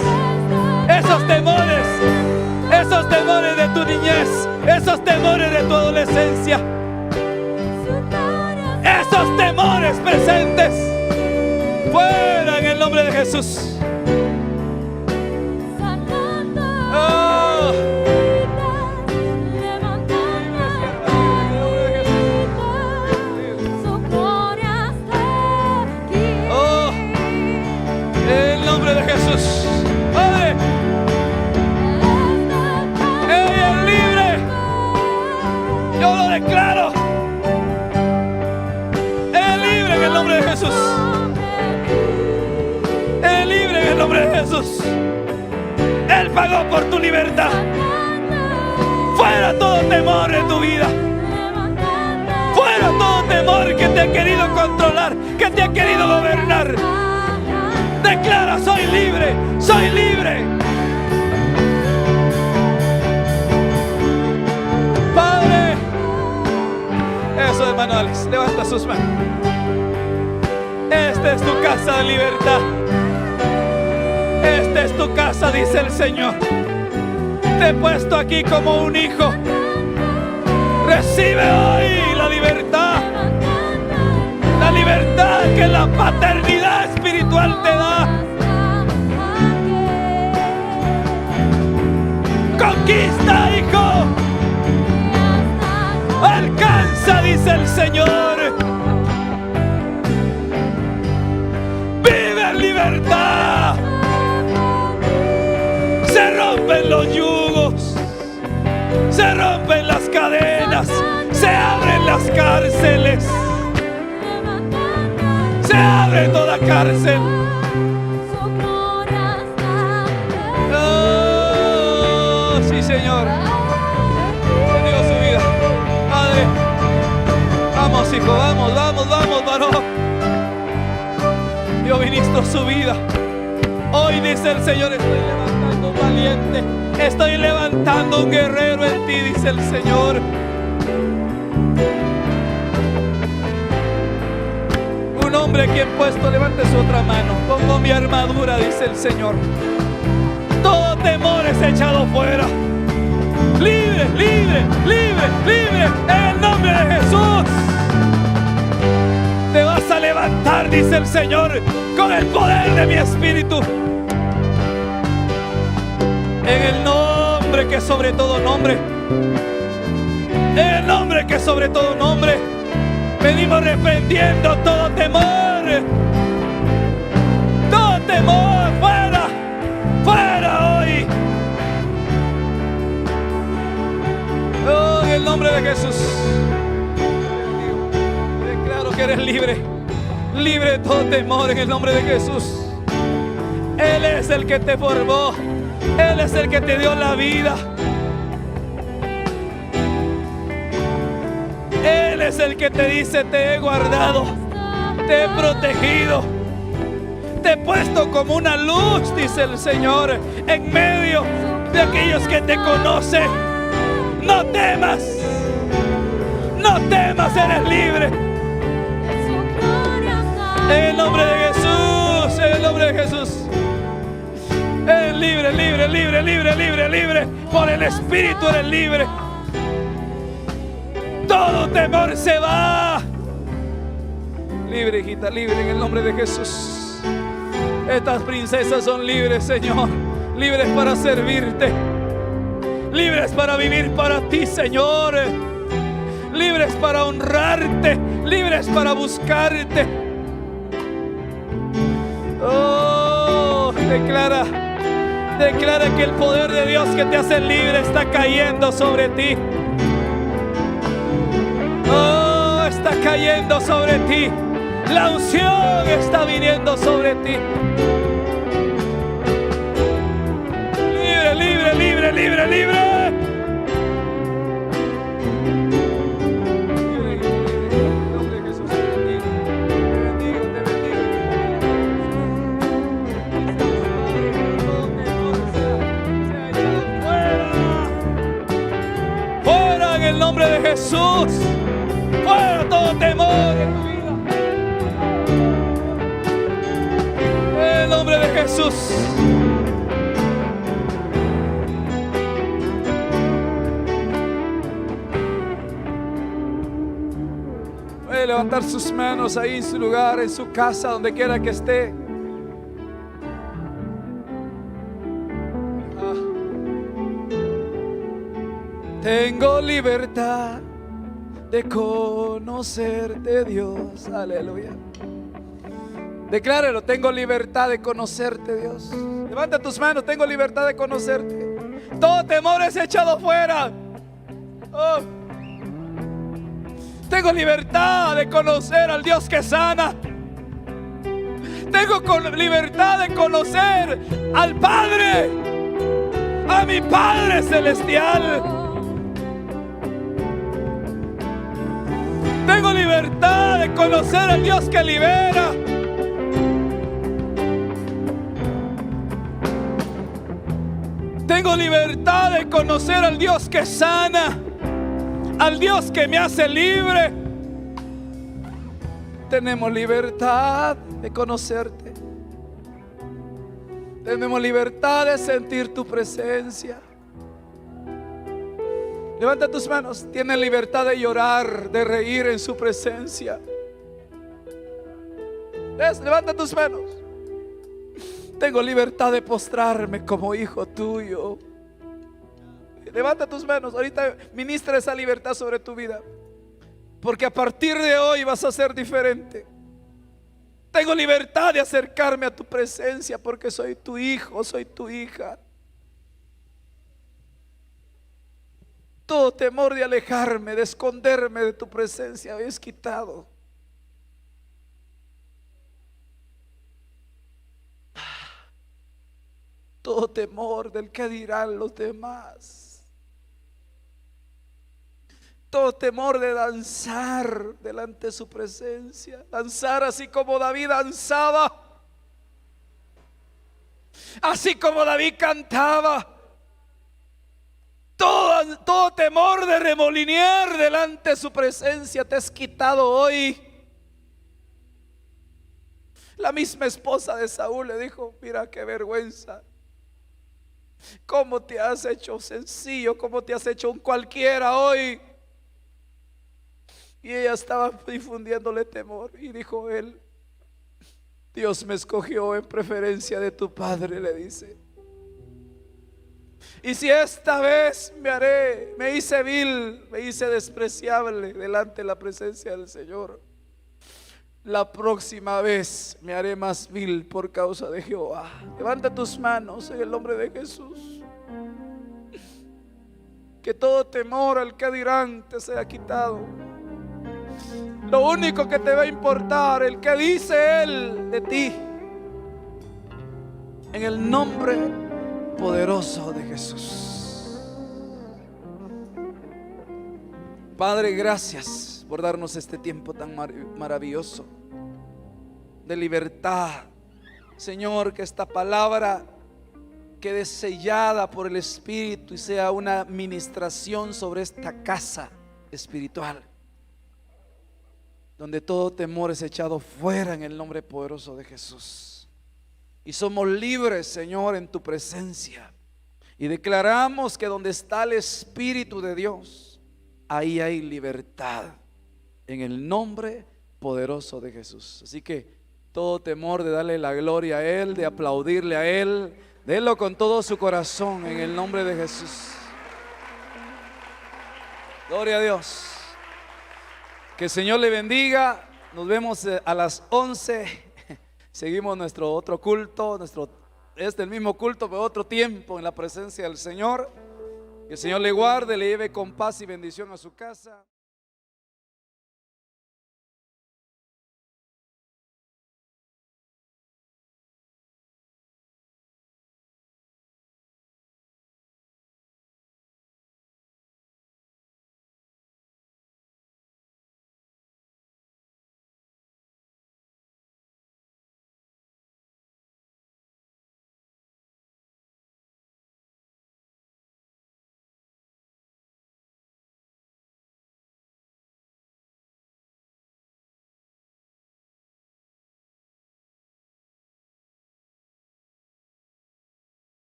Esos temores. Esos temores de tu niñez. Esos temores de tu adolescencia. Esos temores presentes. Fuera en el nombre de Jesús. Oh. De Jesús, Padre, ella es libre. Yo lo declaro. Es libre en el nombre de Jesús. Es libre en el nombre de Jesús. Él pagó por tu libertad. Fuera todo temor en tu vida. Fuera todo temor que te ha querido controlar, que te ha querido gobernar. Declara, soy libre, soy libre. Padre, eso, hermano Alex, levanta sus manos. Esta es tu casa de libertad. Esta es tu casa, dice el Señor. Te he puesto aquí como un hijo. Recibe hoy la libertad. La libertad que la paternidad espiritual te da. Conquista, hijo. Alcanza, dice el Señor. Vive en libertad. Se rompen los yugos. Se rompen las cadenas. Se abren las cárceles. Se abre toda cárcel. Oh, sí, Señor. Bendigo su vida. Padre, vamos, hijo, vamos, vamos, vamos, varón. Yo ministro su vida. Hoy dice el Señor, estoy levantando un valiente. Estoy levantando un guerrero en ti, dice el Señor. Un hombre aquí en puesto, levante su otra mano. Pongo mi armadura, dice el Señor. Todo temor es echado fuera. Libre, libre, libre, libre. En el nombre de Jesús. Te vas a levantar, dice el Señor, con el poder de mi espíritu. En el nombre que sobre todo nombre. En el nombre que sobre todo nombre. Venimos reprendiendo todo temor. Todo temor, fuera. Fuera hoy. Oh, en el nombre de Jesús. Declaro que eres libre. Libre de todo temor en el nombre de Jesús. Él es el que te formó. Él es el que te dio la vida. Él es el que te dice, te he guardado, te he protegido, te he puesto como una luz, dice el Señor, en medio de aquellos que te conocen. No temas, no temas, eres libre. En el nombre de Jesús, en el nombre de Jesús. Eres libre, libre, libre, libre, libre, libre. Por el Espíritu eres libre. Todo temor se va. Libre, hijita, libre en el nombre de Jesús. Estas princesas son libres, Señor. Libres para servirte. Libres para vivir para ti, Señor. Libres para honrarte. Libres para buscarte. Oh, declara que el poder de Dios que te hace libre está cayendo sobre ti. Oh, está cayendo sobre ti. La unción está viniendo sobre ti. Libre, libre, libre, libre, libre. En el nombre de Jesús, fuera todo temor en tu vida. En el nombre de Jesús. Puede levantar sus manos ahí en su lugar, en su casa, donde quiera que esté. Tengo libertad de conocerte, Dios. Aleluya. Declárelo, tengo libertad de conocerte, Dios. Levanta tus manos, tengo libertad de conocerte. Todo temor es echado fuera. Oh. Tengo libertad de conocer al Dios que sana. Tengo libertad de conocer al Padre, a mi Padre Celestial. Tengo libertad de conocer al Dios que libera. Tengo libertad de conocer al Dios que sana, al Dios que me hace libre. Tenemos libertad de conocerte. Tenemos libertad de sentir tu presencia. Levanta tus manos. Tienes libertad de llorar, de reír en su presencia. Levanta tus manos. Tengo libertad de postrarme como hijo tuyo. Levanta tus manos. Ahorita ministra esa libertad sobre tu vida, porque a partir de hoy vas a ser diferente. Tengo libertad de acercarme a tu presencia, porque soy tu hijo, soy tu hija. Todo temor de alejarme, de esconderme de tu presencia habéis quitado. Todo temor del que dirán los demás. Todo temor de danzar delante de su presencia. Danzar así como David danzaba. Así como David cantaba. Todo temor de remolinear delante de su presencia te has quitado hoy. La misma esposa de Saúl le dijo: mira qué vergüenza, cómo te has hecho sencillo, cómo te has hecho un cualquiera hoy. Y ella estaba difundiéndole temor, y dijo él: Dios me escogió en preferencia de tu padre, le dice. Y si esta vez me hice vil, me hice despreciable delante de la presencia del Señor, la próxima vez me haré más vil por causa de Jehová. Levanta tus manos en el nombre de Jesús. Que todo temor al que dirán te sea quitado. Lo único que te va a importar, el que dice Él de ti, en el nombre poderoso de Jesús. Padre, gracias por darnos este tiempo tan maravilloso de libertad. Señor, que esta palabra quede sellada por el Espíritu y sea una ministración sobre esta casa espiritual, donde todo temor es echado fuera en el nombre poderoso de Jesús. Y somos libres, Señor, en tu presencia. Y declaramos que donde está el Espíritu de Dios, ahí hay libertad, en el nombre poderoso de Jesús. Así que todo temor de darle la gloria a Él, de aplaudirle a Él, délo con todo su corazón en el nombre de Jesús. Gloria a Dios. Que el Señor le bendiga. Nos vemos a las 11. Seguimos nuestro otro culto, el mismo culto, pero otro tiempo en la presencia del Señor. Que el Señor le guarde, le lleve con paz y bendición a su casa.